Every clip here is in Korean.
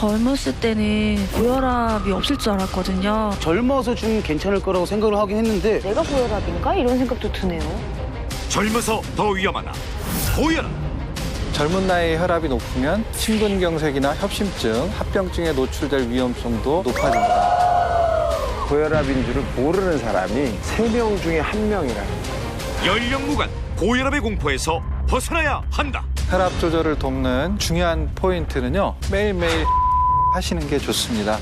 젊었을 때는 고혈압이 없을 줄 알았거든요. 젊어서 좀 괜찮을 거라고 생각을 하긴 했는데 내가 고혈압인가? 이런 생각도 드네요. 젊어서 더 위험하다. 고혈압. 젊은 나이에 혈압이 높으면 심근경색이나 협심증, 합병증에 노출될 위험성도 높아집니다. 고혈압인 줄을 모르는 사람이 3명 중에 1명이라는 거예요. 연령 무관 고혈압의 공포에서 벗어나야 한다. 혈압 조절을 돕는 중요한 포인트는요. 매일매일 하시는 게 좋습니다.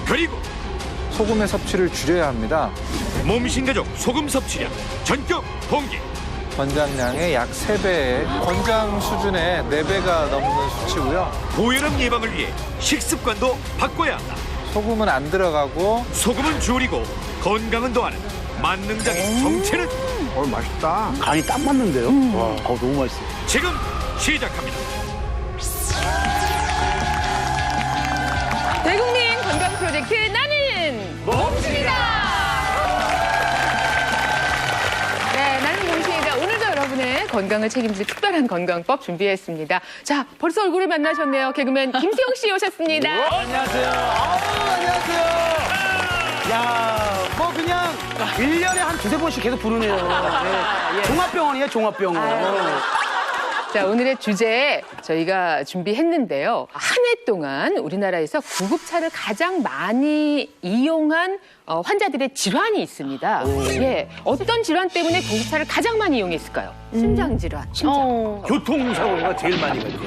그리고 소금의 섭취를 줄여야 합니다. 몸신가족 소금 섭취량 전격 공개. 권장량의 약 3배의 권장 수준의 4배가 넘는 수치고요. 고혈압 예방을 위해 식습관도 바꿔야 한다. 소금은 안 들어가고 소금은 줄이고 건강은 더하는 만능장의 정체는 맛있다. 간이 딱 맞는데요? 와, 너무 맛있어요. 지금 시작합니다. 대국민 건강 프로젝트 나는 몸신이다. 네, 나는 몸신이다. 오늘도 여러분의 건강을 책임질 특별한 건강법 준비했습니다. 자, 벌써 얼굴을 만나셨네요. 개그맨 김수영 씨 오셨습니다. 안녕하세요. 안녕하세요. 야, 뭐 그냥 1년에 한 2-3번씩 계속 부르네요. 네. 종합병원이에요, 종합병원. 자, 오늘의 주제 저희가 준비했는데요. 한 해 동안 우리나라에서 구급차를 가장 많이 이용한 환자들의 질환이 있습니다. 예, 어떤 질환 때문에 구급차를 가장 많이 이용했을까요? 심장 질환. 심장. 교통사고가 제일 많이 가죠.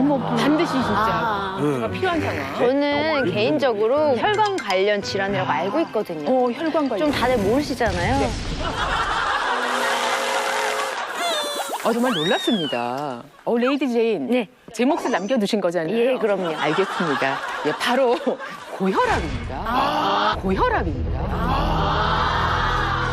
뭐 반드시 진짜 구급차가 필요한 상황. 저는 개인적으로 혈관 관련 질환이라고 알고 있거든요. 혈관 관련. 좀 다들 모르시잖아요. 정말 놀랐습니다. 레이디 제인. 네. 제 몫을 남겨두신 거잖아요. 예, 그럼요. 알겠습니다. 예, 바로 고혈압입니다. 고혈압입니다.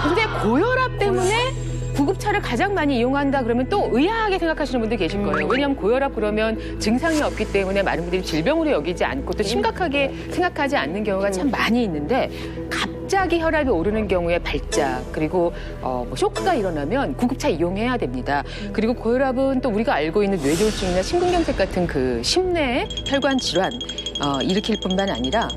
근데 고혈압 때문에 구급차를 가장 많이 이용한다 그러면 또 의아하게 생각하시는 분들 계실 거예요. 왜냐하면 고혈압 그러면 증상이 없기 때문에 많은 분들이 질병으로 여기지 않고 또 심각하게 생각하지 않는 경우가 참 많이 있는데 갑자기 혈압이 오르는 경우에 발작 그리고 쇼크가 일어나면 구급차 이용해야 됩니다. 그리고 고혈압은 또 우리가 알고 있는 뇌졸중이나 심근경색 같은 그 심내 혈관 질환 일으킬 뿐만 아니라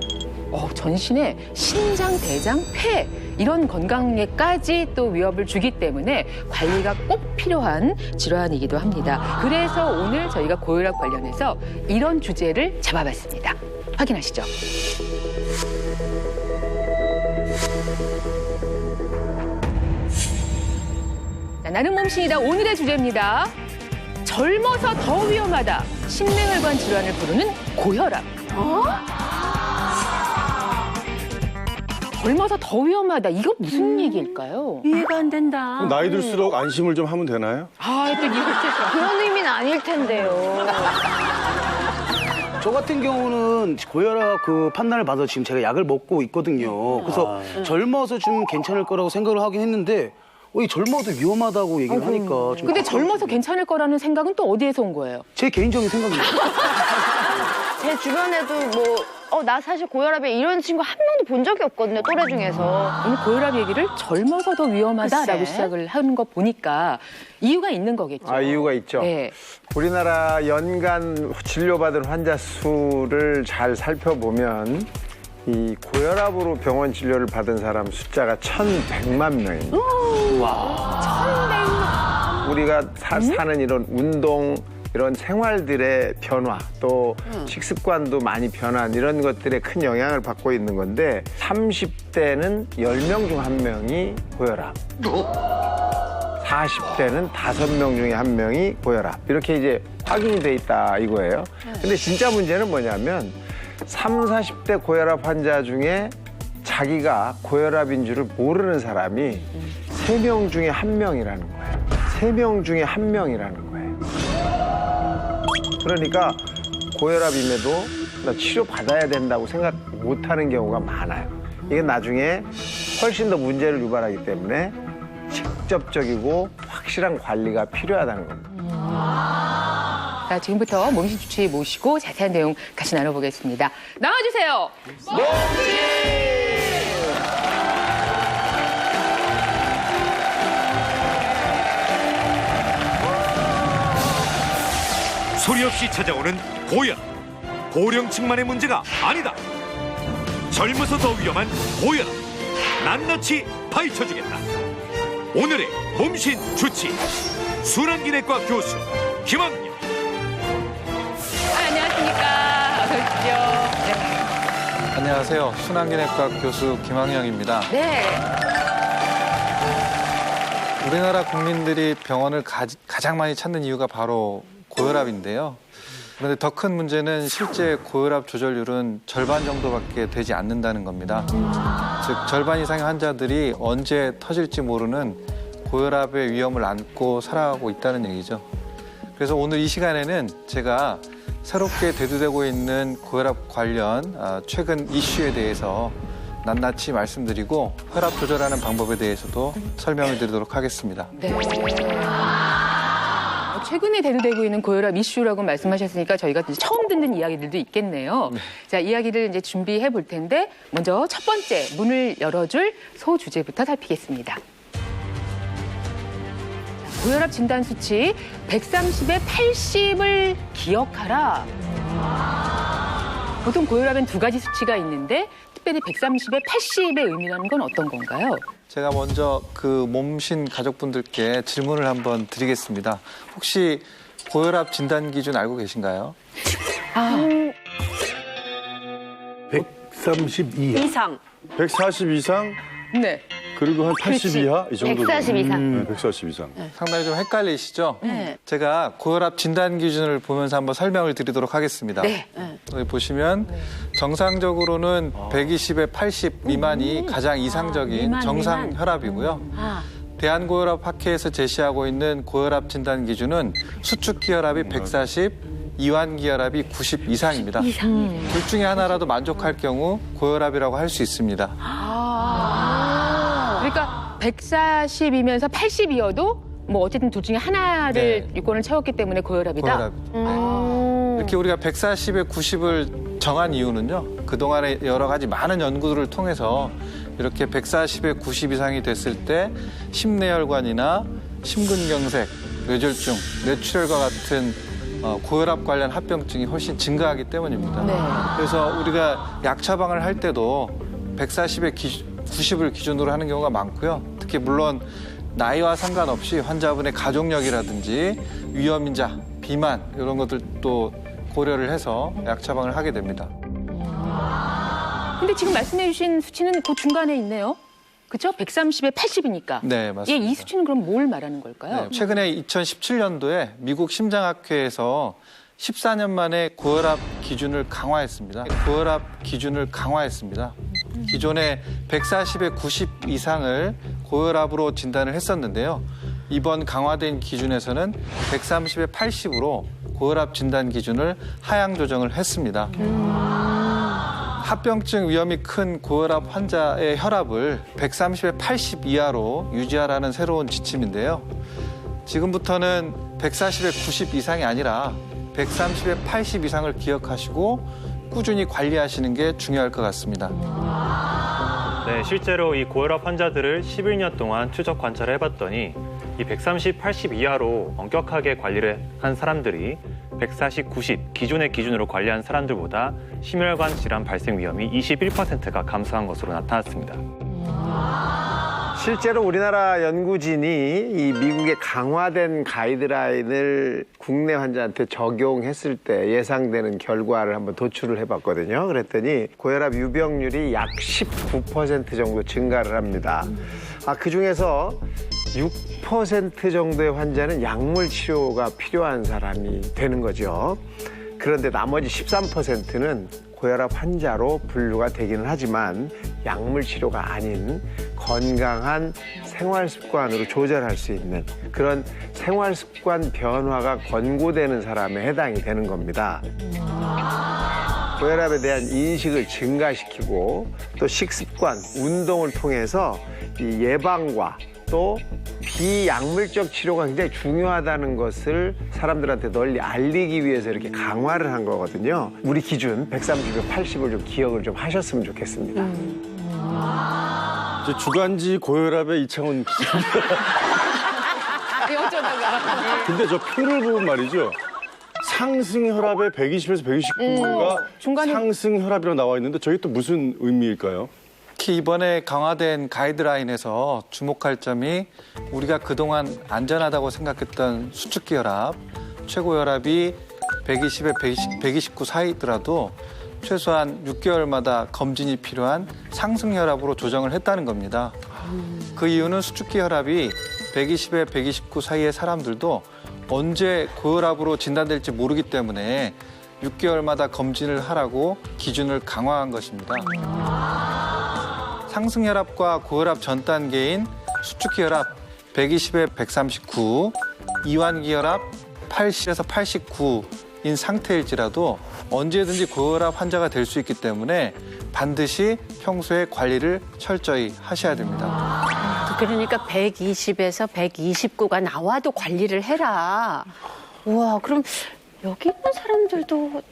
전신에 신장, 대장, 폐 이런 건강에까지 또 위협을 주기 때문에 관리가 꼭 필요한 질환이기도 합니다. 그래서 오늘 저희가 고혈압 관련해서 이런 주제를 잡아봤습니다. 확인하시죠. 자, 나는 몸신이다. 오늘의 주제입니다. 젊어서 더 위험하다. 심내혈관 질환을 부르는 고혈압. 젊어서 더 위험하다. 이거 무슨 얘기일까요? 이해가 안 된다. 나이 들수록 안심을 좀 하면 되나요? 또 이럴 때 그런 의미는 아닐 텐데요. 저 같은 경우는 고혈압 그 판단을 받아서 지금 제가 약을 먹고 있거든요. 그래서 젊어서 좀 괜찮을 거라고 생각을 하긴 했는데 이 젊어도 위험하다고 얘기를 하니까 좀 근데 젊어서 괜찮을 거라는 생각은 또 어디에서 온 거예요? 제 개인적인 생각입니다. 제 주변에도 나 사실 고혈압에 이런 친구 한 명도 본 적이 없거든요, 또래 중에서. 오늘 고혈압 얘기를 젊어서 더 위험하다라고 글쎄. 시작을 하는 거 보니까 이유가 있는 거겠죠. 이유가 있죠. 네. 우리나라 연간 진료받은 환자 수를 잘 살펴보면 이 고혈압으로 병원 진료를 받은 사람 숫자가 1,100만 명입니다. 우리가 사는 이런 운동, 이런 생활들의 변화, 또 식습관도 많이 변한 이런 것들에 큰 영향을 받고 있는 건데 30대는 10명 중 1명이 고혈압, 40대는 5명 중에 1명이 고혈압 이렇게 이제 확인이 돼 있다 이거예요. 근데 진짜 문제는 뭐냐면 30, 40대 고혈압 환자 중에 자기가 고혈압인 줄을 모르는 사람이 3명 중에 1명이라는 거예요. 3명 중에 1명이라는 거예요. 그러니까 고혈압임에도 나 치료 받아야 된다고 생각 못하는 경우가 많아요. 이게 나중에 훨씬 더 문제를 유발하기 때문에 직접적이고 확실한 관리가 필요하다는 겁니다. 자, 지금부터 몸신 주치의 모시고 자세한 내용 같이 나눠보겠습니다. 나와주세요. 소리 없이 찾아오는 고혈압. 고령층만의 문제가 아니다. 젊어서 더 위험한 고혈압 낱낱이 파헤쳐주겠다. 오늘의 몸신 주치 순환기내과 교수 김학영. 안녕하십니까. 어서 오십시오. 안녕하세요. 순환기내과 교수 김학영입니다. 네. 우리나라 국민들이 병원을 가장 많이 찾는 이유가 바로 고혈압인데요. 그런데 더 큰 문제는 실제 고혈압 조절률은 절반 정도밖에 되지 않는다는 겁니다. 즉 절반 이상의 환자들이 언제 터질지 모르는 고혈압의 위험을 안고 살아가고 있다는 얘기죠. 그래서 오늘 이 시간에는 제가 새롭게 대두되고 있는 고혈압 관련 최근 이슈에 대해서 낱낱이 말씀드리고 혈압 조절하는 방법에 대해서도 설명을 드리도록 하겠습니다. 네. 최근에 대두되고 있는 고혈압 이슈라고 말씀하셨으니까 저희가 이제 처음 듣는 이야기들도 있겠네요. 자, 이야기를 이제 준비해 볼 텐데 먼저 첫 번째 문을 열어줄 소주제부터 살피겠습니다. 자, 고혈압 진단 수치 130에 80을 기억하라. 보통 고혈압엔 두 가지 수치가 있는데 특별히 130에 80의 의미라는 건 어떤 건가요? 제가 먼저 그 몸신 가족분들께 질문을 한번 드리겠습니다. 혹시 고혈압 진단 기준 알고 계신가요? 130 이하. 이상. 140 이상, 네. 그리고 한 80 이하? 이 정도. 140 이상. 네, 140 이상. 상당히 좀 헷갈리시죠? 네. 제가 고혈압 진단 기준을 보면서 한번 설명을 드리도록 하겠습니다. 네. 여기 보시면 정상적으로는 120에 80 미만이 가장 이상적인 정상 혈압이고요. 대한고혈압학회에서 제시하고 있는 고혈압 진단 기준은 수축기혈압이 140, 이완기혈압이 90 이상입니다. 둘 중에 하나라도 만족할 경우 고혈압이라고 할 수 있습니다. 그러니까 140이면서 80이어도 뭐 어쨌든 둘 중에 하나를 요건을 채웠기 때문에 고혈압이다. 고혈압. 이렇게 우리가 140에 90을 정한 이유는요. 그동안에 여러 가지 많은 연구들을 통해서 이렇게 140에 90 이상이 됐을 때 심내혈관이나 심근경색, 뇌졸중, 뇌출혈과 같은 고혈압 관련 합병증이 훨씬 증가하기 때문입니다. 네. 그래서 우리가 약 처방을 할 때도 140에 90을 기준으로 하는 경우가 많고요. 특히 물론 나이와 상관없이 환자분의 가족력이라든지 위험인자, 비만 이런 것들도 고려를 해서 약 처방을 하게 됩니다. 근데 지금 말씀해 주신 수치는 그 중간에 있네요. 그렇죠? 130에 80이니까. 네, 맞습니다. 이 수치는 그럼 뭘 말하는 걸까요? 네, 최근에 2017년도에 미국 심장학회에서 14년 만에 고혈압 기준을 강화했습니다. 기존에 140에 90 이상을 고혈압으로 진단을 했었는데요. 이번 강화된 기준에서는 130에 80으로 고혈압 진단 기준을 하향 조정을 했습니다. 합병증 위험이 큰 고혈압 환자의 혈압을 130에 80 이하로 유지하라는 새로운 지침인데요. 지금부터는 140에 90 이상이 아니라 130에 80 이상을 기억하시고 꾸준히 관리하시는 게 중요할 것 같습니다. 네, 실제로 이 고혈압 환자들을 11년 동안 추적 관찰을 해봤더니 이 130, 80 이하로 엄격하게 관리를 한 사람들이 140, 90 기존의 기준으로 관리한 사람들보다 심혈관 질환 발생 위험이 21%가 감소한 것으로 나타났습니다. 실제로 우리나라 연구진이 이 미국의 강화된 가이드라인을 국내 환자한테 적용했을 때 예상되는 결과를 한번 도출을 해봤거든요. 그랬더니 고혈압 유병률이 약 19% 정도 증가를 합니다. 그중에서 6% 정도의 환자는 약물 치료가 필요한 사람이 되는 거죠. 그런데 나머지 13%는 고혈압 환자로 분류가 되기는 하지만 약물 치료가 아닌 건강한 생활 습관으로 조절할 수 있는 그런 생활 습관 변화가 권고되는 사람에 해당이 되는 겁니다. 고혈압에 대한 인식을 증가시키고 또 식습관, 운동을 통해서 이 예방과 또 비약물적 치료가 굉장히 중요하다는 것을 사람들한테 널리 알리기 위해서 이렇게 강화를 한 거거든요. 우리 기준 130에 80을 좀 기억을 좀 하셨으면 좋겠습니다. 이제 주간지 고혈압의 이창훈 기자입니다. 어쩌다가. 근데 저 표를 보면 말이죠. 상승 혈압에 120에서 129가 중간에- 상승 혈압이라고 나와 있는데 저게 또 무슨 의미일까요? 특히 이번에 강화된 가이드라인에서 주목할 점이 우리가 그동안 안전하다고 생각했던 수축기 혈압, 최고 혈압이 120에 129 사이더라도 최소한 6개월마다 검진이 필요한 상승 혈압으로 조정을 했다는 겁니다. 그 이유는 수축기 혈압이 120에 129 사이의 사람들도 언제 고혈압으로 진단될지 모르기 때문에 6개월마다 검진을 하라고 기준을 강화한 것입니다. 상승 혈압과 고혈압 전 단계인 수축기 혈압 120에 139, 이완기 혈압 80에서 89인 상태일지라도 언제든지 고혈압 환자가 될 수 있기 때문에 반드시 평소에 관리를 철저히 하셔야 됩니다. 그러니까 120에서 129가 나와도 관리를 해라. 우와, 그럼 여기 있는 사람들도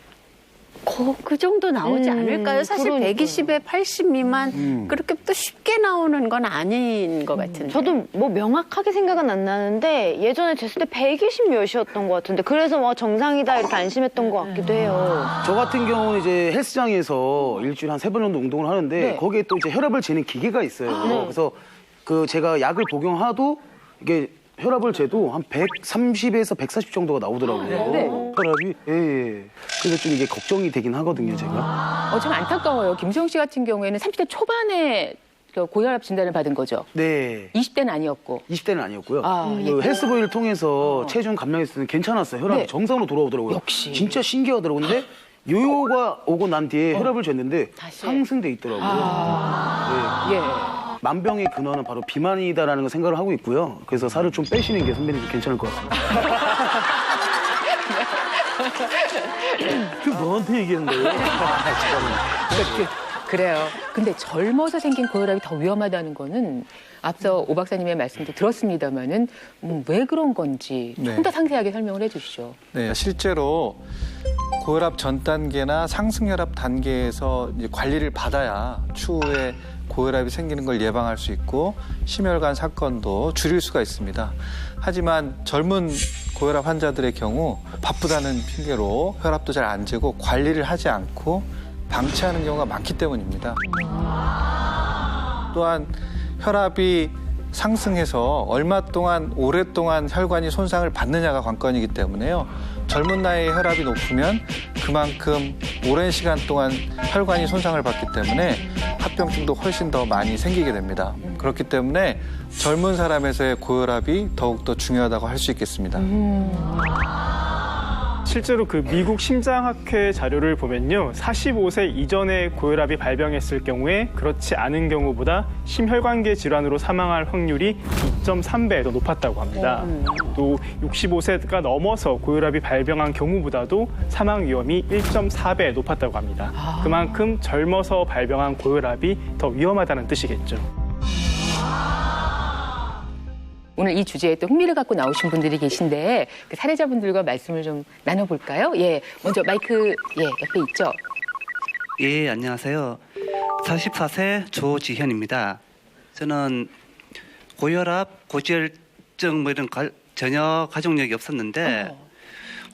그 정도 나오지 않을까요? 사실 그러니까요. 120에 80 미만 그렇게 또 쉽게 나오는 건 아닌 것 같은데. 저도 뭐 명확하게 생각은 안 나는데 예전에 쟀을 때 120 몇이었던 것 같은데 그래서 뭐 정상이다 이렇게 안심했던 것 같기도 해요. 저 같은 경우는 이제 헬스장에서 일주일에 한 3번 정도 운동을 하는데 네. 거기에 또 이제 혈압을 재는 기계가 있어요. 그래서 그 제가 약을 복용하도 이게 혈압을 재도 한 130에서 140 정도가 나오더라고요. 네. 혈압이. 예. 그래서 좀 이게 걱정이 되긴 하거든요, 제가. 좀 안타까워요. 김수영 씨 같은 경우에는 30대 초반에 그 고혈압 진단을 받은 거죠. 네. 20대는 아니었고. 20대는 아니었고요. 아, 그 헬스보이를 통해서 체중 감량했을 때 괜찮았어요. 혈압이 네. 정상으로 돌아오더라고요. 역시. 진짜 신기하더라고요. 근데 요요가 오고 난 뒤에 혈압을 쟀는데 다시. 상승돼 있더라고요. 네. 예. 만병의 근원은 바로 비만이다라는 걸 생각을 하고 있고요. 그래서 살을 좀 빼시는 게 선배님 좀 괜찮을 것 같습니다. 그 너한테 얘기한 거예요? 그래요. 근데 젊어서 생긴 고혈압이 더 위험하다는 거는 앞서 오 박사님의 말씀도 들었습니다마는 왜 그런 건지 네. 좀 더 상세하게 설명을 해주시죠. 네, 실제로 고혈압 전 단계나 상승 혈압 단계에서 이제 관리를 받아야 추후에 고혈압이 생기는 걸 예방할 수 있고 심혈관 사건도 줄일 수가 있습니다. 하지만 젊은 고혈압 환자들의 경우 바쁘다는 핑계로 혈압도 잘 안 재고 관리를 하지 않고 방치하는 경우가 많기 때문입니다. 또한 혈압이 상승해서 얼마 동안 오랫동안 혈관이 손상을 받느냐가 관건이기 때문에요. 젊은 나이에 혈압이 높으면 그만큼 오랜 시간 동안 혈관이 손상을 받기 때문에 합병증도 훨씬 더 많이 생기게 됩니다. 그렇기 때문에 젊은 사람에서의 고혈압이 더욱더 중요하다고 할 수 있겠습니다. 실제로 그 미국 심장학회 자료를 보면요. 45세 이전에 고혈압이 발병했을 경우에 그렇지 않은 경우보다 심혈관계 질환으로 사망할 확률이 2.3배 더 높았다고 합니다. 또 65세가 넘어서 고혈압이 발병한 경우보다도 사망 위험이 1.4배 높았다고 합니다. 그만큼 젊어서 발병한 고혈압이 더 위험하다는 뜻이겠죠. 오늘 이 주제에 또 흥미를 갖고 나오신 분들이 계신데 그 사례자분들과 말씀을 좀 나눠볼까요? 예, 먼저 마이크 옆에 있죠. 예, 안녕하세요. 44세 조지현입니다. 저는 고혈압, 고지혈증 뭐 이런 전혀 가족력이 없었는데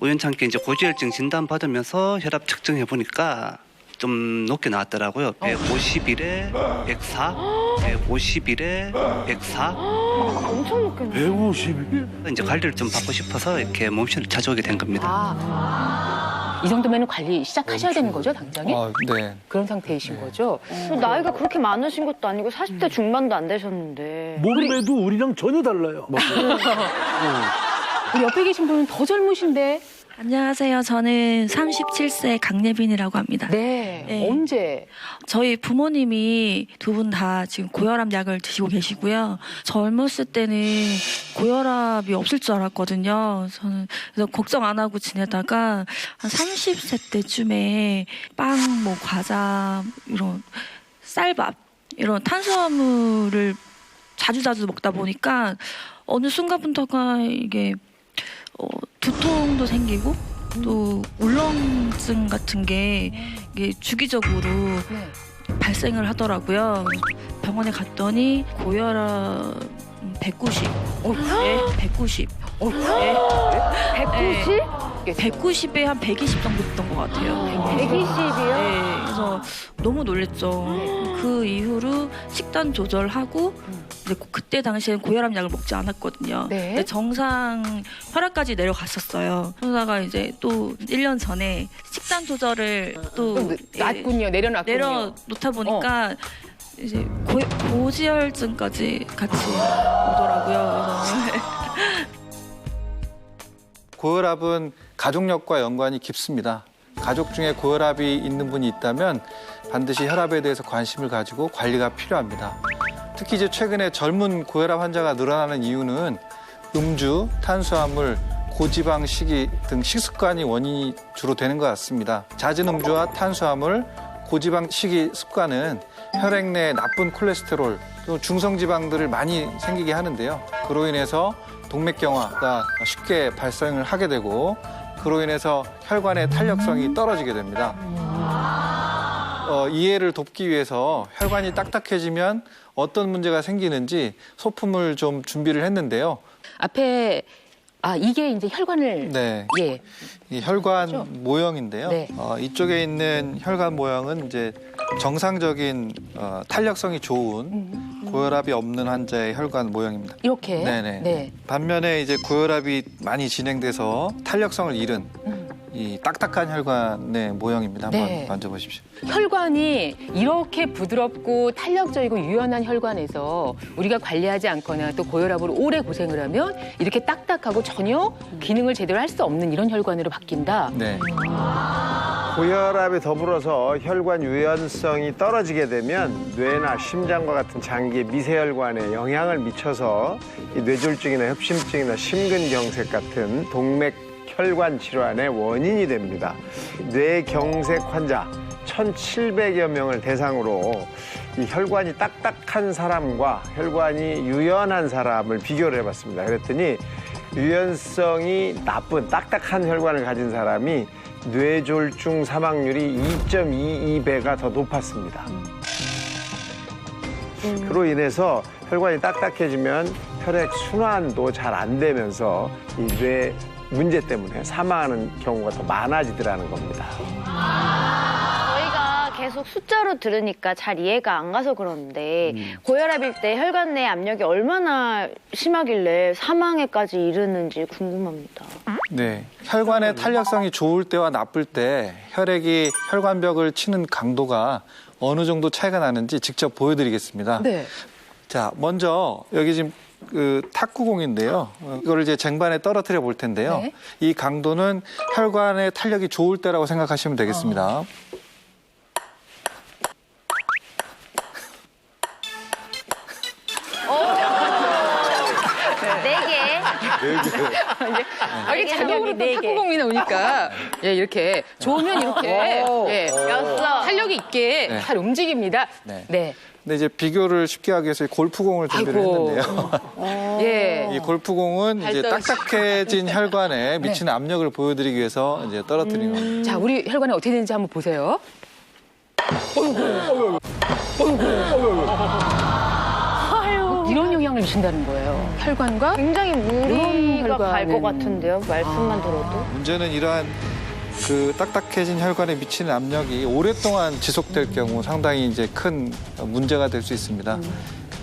우연찮게 이제 고지혈증 진단 받으면서 혈압 측정해 보니까 좀 높게 나왔더라고요. 151에 104, 151에 104. 엄청 높게 나와요. 151? 이제 관리를 좀 받고 싶어서 이렇게 몸신을 찾아오게 된 겁니다. 이 정도면 관리 시작하셔야 되는 거죠, 당장에? 네. 그런 상태이신 거죠? 또 나이가 그렇게 많으신 것도 아니고 40대 중반도 안 되셨는데. 몸매도 우리랑 전혀 달라요. 우리 옆에 계신 분은 더 젊으신데. 안녕하세요. 저는 37세 강예빈이라고 합니다. 네. 네. 언제? 저희 부모님이 두 분 다 지금 고혈압 약을 드시고 계시고요. 젊었을 때는 고혈압이 없을 줄 알았거든요. 저는 그래서 걱정 안 하고 지내다가 한 30세 때쯤에 빵, 뭐 과자, 이런 쌀밥, 이런 탄수화물을 자주 먹다 보니까 어느 순간부터가 이게 두통도 생기고 또 울렁증 같은 게 이게 주기적으로 발생을 하더라고요. 병원에 갔더니 고혈압 190. 네, 190. 네. 190? 높겠어요. 190에 한 120 정도 됐던 것 같아요. 120이요? 네, 그래서 너무 놀랬죠. 그 이후로 식단 조절하고 이제 그때 당시에는 고혈압 약을 먹지 않았거든요. 네. 근데 정상 혈압까지 내려갔었어요. 그러다가 이제 또 1년 전에 식단 조절을 또 놨군요. 내려놨군요. 내려놓다 보니까 이제 고지혈증까지 같이 오더라고요. 그래서 고혈압은 가족력과 연관이 깊습니다. 가족 중에 고혈압이 있는 분이 있다면 반드시 혈압에 대해서 관심을 가지고 관리가 필요합니다. 특히 이제 최근에 젊은 고혈압 환자가 늘어나는 이유는 음주, 탄수화물, 고지방 식이 등 식습관이 원인이 주로 되는 것 같습니다. 잦은 음주와 탄수화물, 고지방 식이 습관은 혈액 내 나쁜 콜레스테롤, 또 중성지방들을 많이 생기게 하는데요. 그로 인해서 동맥경화가 쉽게 발생을 하게 되고 그로 인해서 혈관의 탄력성이 떨어지게 됩니다. 이해를 돕기 위해서 혈관이 딱딱해지면 어떤 문제가 생기는지 소품을 좀 준비를 했는데요. 앞에 이게 이제 혈관을 네. 예. 이 혈관 모형인데요. 네. 이쪽에 있는 혈관 모형은 이제 정상적인 탄력성이 좋은 고혈압이 없는 환자의 혈관 모형입니다. 이렇게. 네네. 네. 반면에 이제 고혈압이 많이 진행돼서 탄력성을 잃은 이 딱딱한 혈관의 모형입니다. 한번 네. 만져보십시오. 혈관이 이렇게 부드럽고 탄력적이고 유연한 혈관에서 우리가 관리하지 않거나 또 고혈압으로 오래 고생을 하면 이렇게 딱딱하고 전혀 기능을 제대로 할 수 없는 이런 혈관으로 바뀐다. 네. 고혈압에 더불어서 혈관 유연성이 떨어지게 되면 뇌나 심장과 같은 장기의 미세혈관에 영향을 미쳐서 이 뇌졸중이나 협심증이나 심근경색 같은 동맥혈관 질환의 원인이 됩니다. 뇌경색 환자 1,700여 명을 대상으로 이 혈관이 딱딱한 사람과 혈관이 유연한 사람을 비교를 해봤습니다. 그랬더니 유연성이 나쁜 딱딱한 혈관을 가진 사람이 뇌졸중 사망률이 2.22배가 더 높았습니다. 그로 인해서 혈관이 딱딱해지면 혈액 순환도 잘 안 되면서 이 뇌 문제 때문에 사망하는 경우가 더 많아지더라는 겁니다. 저희가 계속 숫자로 들으니까 잘 이해가 안 가서 그러는데 고혈압일 때 혈관 내 압력이 얼마나 심하길래 사망에까지 이르는지 궁금합니다. 네. 혈관의 탄력성이 좋을 때와 나쁠 때 혈액이 혈관벽을 치는 강도가 어느 정도 차이가 나는지 직접 보여드리겠습니다. 네. 자, 먼저 여기 지금 그 탁구공인데요. 이거를 이제 쟁반에 떨어뜨려 볼 텐데요. 네. 이 강도는 혈관의 탄력이 좋을 때라고 생각하시면 되겠습니다. 이게 자동으로 또 탁구공이 나오니까 이렇게 좋으면 이렇게 탄력이 있게 네. 잘 움직입니다. 네. 네. 근데 이제 비교를 쉽게 하기 위해서 골프공을 준비를 했는데요. 예. 이 골프공은 이제 딱딱해진 혈관에 미치는 압력을 보여드리기 위해서 이제 떨어뜨리는 겁니다. 자, 우리 혈관이 어떻게 되는지 한번 보세요. 이런 영향을 미친다는 거예요. 혈관과 굉장히 무리가 갈 것 혈관은. 같은데요. 말씀만 들어도. 문제는 이러한 그 딱딱해진 혈관에 미치는 압력이 오랫동안 지속될 경우 상당히 이제 큰 문제가 될 수 있습니다.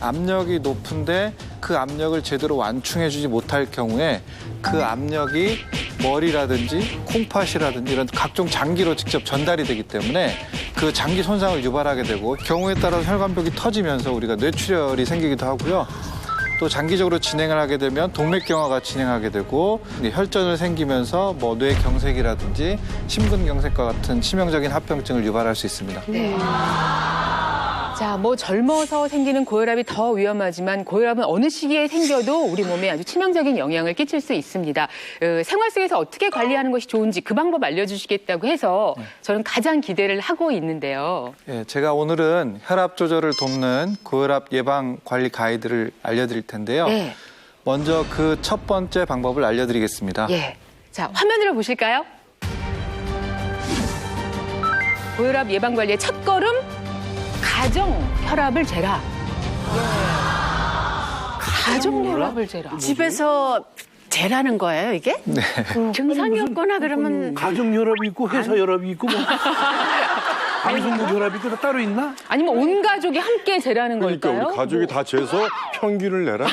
압력이 높은데 그 압력을 제대로 완충해주지 못할 경우에 그 압력이 머리라든지 콩팥이라든지 이런 각종 장기로 직접 전달이 되기 때문에 그 장기 손상을 유발하게 되고 경우에 따라서 혈관벽이 터지면서 우리가 뇌출혈이 생기기도 하고요. 또 장기적으로 진행을 하게 되면 동맥경화가 진행하게 되고 혈전을 생기면서 뭐 뇌경색이라든지 심근경색과 같은 치명적인 합병증을 유발할 수 있습니다. 네. 자, 뭐 젊어서 생기는 고혈압이 더 위험하지만 고혈압은 어느 시기에 생겨도 우리 몸에 아주 치명적인 영향을 끼칠 수 있습니다. 생활 속에서 어떻게 관리하는 것이 좋은지 그 방법 알려주시겠다고 해서 저는 가장 기대를 하고 있는데요. 예, 제가 오늘은 혈압 조절을 돕는 고혈압 예방 관리 가이드를 알려드릴 텐데요. 네. 먼저 그 첫 번째 방법을 알려드리겠습니다. 예. 자, 화면으로 보실까요? 고혈압 예방 관리의 첫 걸음, 가정 혈압을 재라. 가정 혈압을 재라. 집에서 재라는 거예요, 이게? 네. 증상이 없거나 그러면 가정 혈압이 있고 회사 혈압이 있고 뭐 방송국 혈압이 있고 다 따로 있나? 아니면 온 가족이 함께 재라는 그러니까 걸까요? 우리 가족이 다 재서 평균을 내라.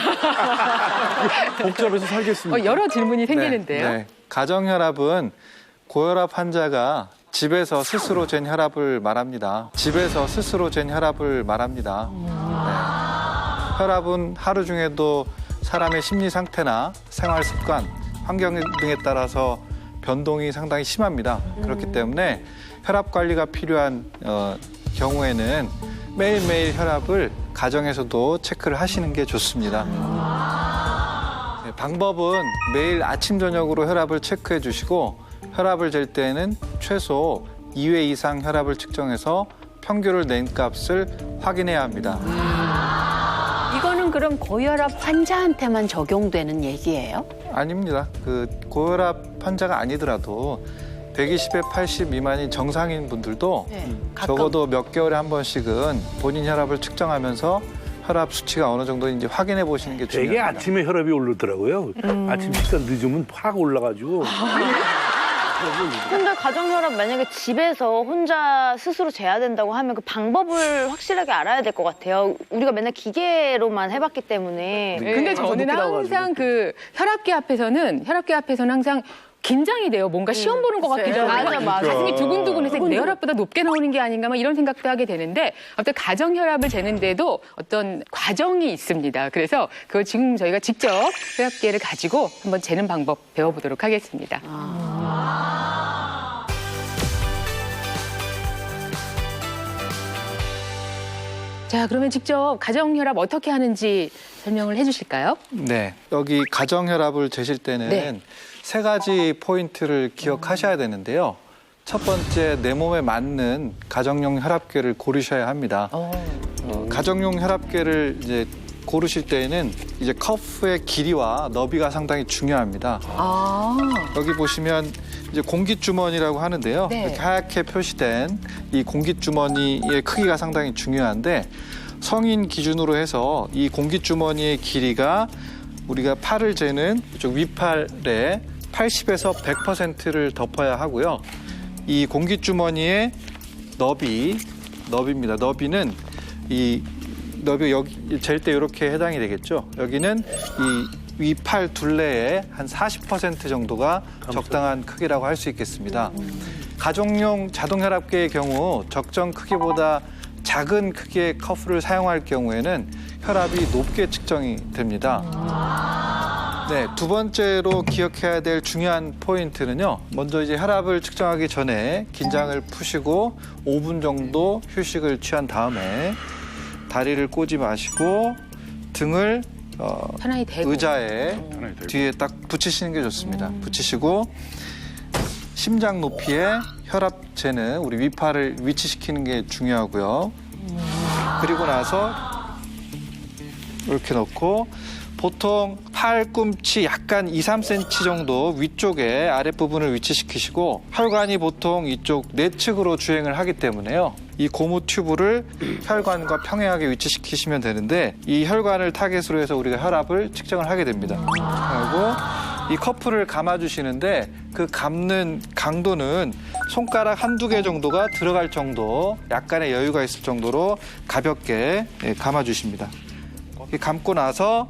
복잡해서 살겠습니다. 여러 질문이 생기는데요. 네. 가정혈압은 고혈압 환자가 집에서 스스로 잰 혈압을 말합니다. 집에서 스스로 잰 혈압을 말합니다. 네. 혈압은 하루 중에도 사람의 심리 상태나 생활 습관, 환경 등에 따라서 변동이 상당히 심합니다. 그렇기 때문에 혈압 관리가 필요한 경우에는 매일매일 혈압을 가정에서도 체크를 하시는 게 좋습니다. 네, 방법은 매일 아침 저녁으로 혈압을 체크해 주시고 혈압을 잴 때에는 최소 2회 이상 혈압을 측정해서 평균을 낸 값을 확인해야 합니다. 이거는 그럼 고혈압 환자한테만 적용되는 얘기예요? 아닙니다. 고혈압 환자가 아니더라도 120에 80 미만인 정상인 분들도 적어도 몇 개월에 한 번씩은 본인 혈압을 측정하면서 혈압 수치가 어느 정도인지 확인해 보시는 게 되게 중요합니다. 아침에 혈압이 오르더라고요. 아침 식사 늦으면 확 올라가지고. 근데 가정혈압 만약에 집에서 혼자 스스로 재야 된다고 하면 그 방법을 확실하게 알아야 될 것 같아요. 우리가 맨날 기계로만 해봤기 때문에. 근데 저는 항상 그 혈압계 앞에서는 항상 긴장이 돼요. 뭔가 시험 보는 것 같기도 하고. 맞아, 맞아. 가슴이 두근두근해서 내 혈압보다 높게 나오는 게 아닌가 막 이런 생각도 하게 되는데 어떤 가정 혈압을 재는데도 어떤 과정이 있습니다. 그래서 그걸 지금 저희가 직접 혈압계를 가지고 한번 재는 방법 배워보도록 하겠습니다. 자, 그러면 직접 가정 혈압 어떻게 하는지 설명을 해주실까요? 네, 여기 가정 혈압을 재실 때는 네. 세 가지 포인트를 기억하셔야 되는데요. 첫 번째, 내 몸에 맞는 가정용 혈압계를 고르셔야 합니다. 가정용 혈압계를 이제 고르실 때에는 이제 커프의 길이와 너비가 상당히 중요합니다. 여기 보시면 이제 공기주머니라고 하는데요. 네. 이렇게 하얗게 표시된 이 공기주머니의 크기가 상당히 중요한데 성인 기준으로 해서 이 공기주머니의 길이가 우리가 팔을 재는 이쪽 윗팔에 80에서 100%를 덮어야 하고요. 이 공기주머니의 너비입니다. 너비는 이 너비 여기 잴 때 이렇게 해당이 되겠죠. 여기는 이 윗팔 둘레의 한 40% 정도가 적당한 크기라고 할 수 있겠습니다. 가정용 자동혈압계의 경우 적정 크기보다 작은 크기의 커프를 사용할 경우에는 혈압이 높게 측정이 됩니다. 네, 두 번째로 기억해야 될 중요한 포인트는요. 먼저 이제 혈압을 측정하기 전에 긴장을 푸시고 5분 정도 휴식을 취한 다음에 다리를 꼬지 마시고 등을 편안히 대고. 의자에 뒤에 딱 붙이시는 게 좋습니다. 붙이시고 심장 높이에 혈압 재는 우리 윗팔을 위치시키는 게 중요하고요. 그리고 나서 이렇게 놓고 보통 팔꿈치 약간 2, 3cm 정도 위쪽에 아랫부분을 위치시키시고 혈관이 보통 이쪽 내측으로 주행을 하기 때문에요. 이 고무 튜브를 혈관과 평행하게 위치시키시면 되는데 이 혈관을 타겟으로 해서 우리가 혈압을 측정을 하게 됩니다. 그리고 이 커프를 감아주시는데 그 감는 강도는 손가락 한두 개 정도가 들어갈 정도 약간의 여유가 있을 정도로 가볍게 감아주십니다. 감고 나서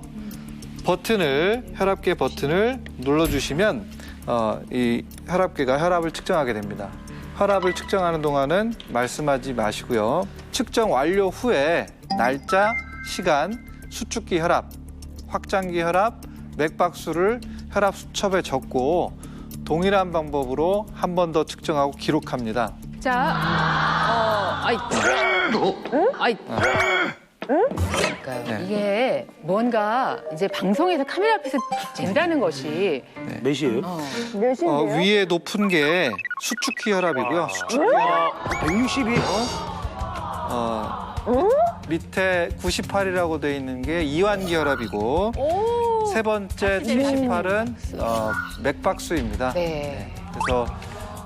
혈압계 버튼을 눌러주시면 이 혈압계가 혈압을 측정하게 됩니다. 혈압을 측정하는 동안은 말씀하지 마시고요. 측정 완료 후에 날짜, 시간, 수축기 혈압, 확장기 혈압, 맥박수를 혈압 수첩에 적고 동일한 방법으로 한 번 더 측정하고 기록합니다. 그러니까요. 이게 뭔가 이제 방송에서 카메라 앞에서 잰다는 것이 몇이에요? 위에 높은 게 수축기 혈압이고요. 수축기 혈압 160이 밑에 98이라고 돼 있는 게 이완기 혈압이고 세 번째 78은 맥박수입니다. 네. 그래서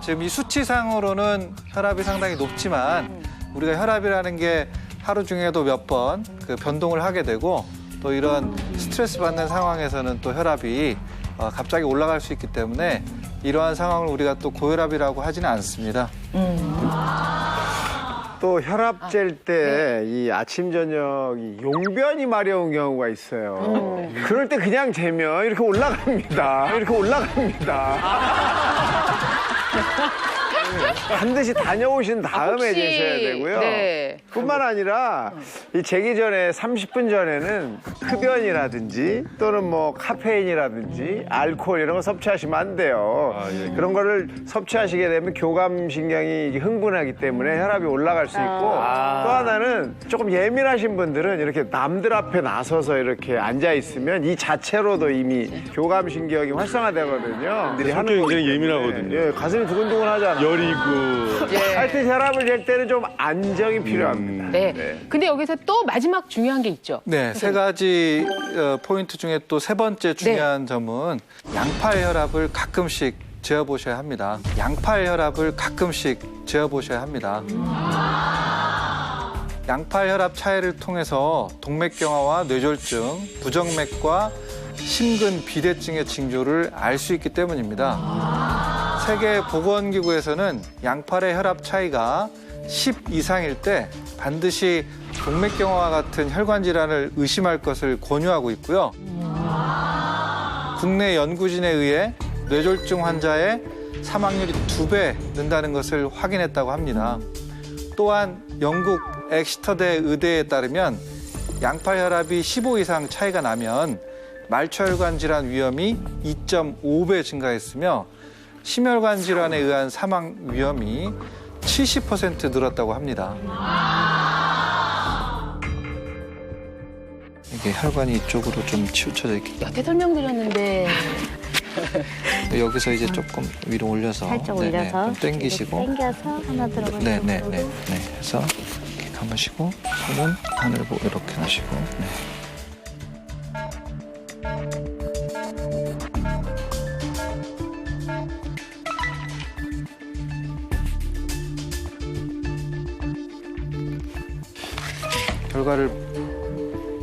지금 이 수치상으로는 혈압이 상당히 높지만 우리가 혈압이라는 게 하루 중에도 몇 번 그 변동을 하게 되고 또 이런 스트레스 받는 상황에서는 또 혈압이 갑자기 올라갈 수 있기 때문에 이러한 상황을 우리가 또 고혈압이라고 하지는 않습니다. 또 혈압 잴 때 이 아침 저녁 이 용변이 마려운 경우가 있어요. 그럴 때 그냥 재면 이렇게 올라갑니다. 이렇게 올라갑니다. 반드시 다녀오신 다음에 혹시, 재셔야 되고요. 네. 뿐만 아니라 이 재기 전에 30분 전에는 흡연이라든지 또는 뭐 카페인이라든지 알코올 이런 거 섭취하시면 안 돼요. 그런 거를 섭취하시게 되면 교감신경이 흥분하기 때문에 혈압이 올라갈 수 있고 또 하나는 조금 예민하신 분들은 이렇게 남들 앞에 나서서 이렇게 앉아 있으면 이 자체로도 이미 교감신경이 활성화되거든요. 성격이 굉장히 예민하거든요. 예, 가슴이 두근두근 하잖아요. 여리고. 하여튼 혈압을 잴 때는 좀 안정이 필요합니다. 네. 근데 여기서 또 마지막 중요한 게 있죠. 네, 세 가지 포인트 중에 또 세 번째 중요한 점은 양팔 혈압을 가끔씩 재어보셔야 합니다. 양팔 혈압을 가끔씩 재어보셔야 합니다. 양팔 혈압 차이를 통해서 동맥경화와 뇌졸중, 부정맥과 심근 비대증의 징조를 알 수 있기 때문입니다. 세계보건기구에서는 양팔의 혈압 차이가 10 이상일 때 반드시 동맥경화와 같은 혈관 질환을 의심할 것을 권유하고 있고요. 국내 연구진에 의해 뇌졸중 환자의 사망률이 2배 는다는 것을 확인했다고 합니다. 또한 영국 엑시터대 의대에 따르면 양팔 혈압이 15 이상 차이가 나면 말초혈관 질환 위험이 2.5배 증가했으며 심혈관 질환에 의한 사망 위험이 70% 늘었다고 합니다. 이게 혈관이 이쪽으로 좀 치우쳐져 있기 때문에 여태 설명드렸는데 여기서 이제 조금 위로 올려서 살짝 올려서 좀 당기시고 당겨서 하나 들어가서 네네네 해서 이렇게 감으시고 손은 하늘 보고 이렇게 하시고 네. 결과를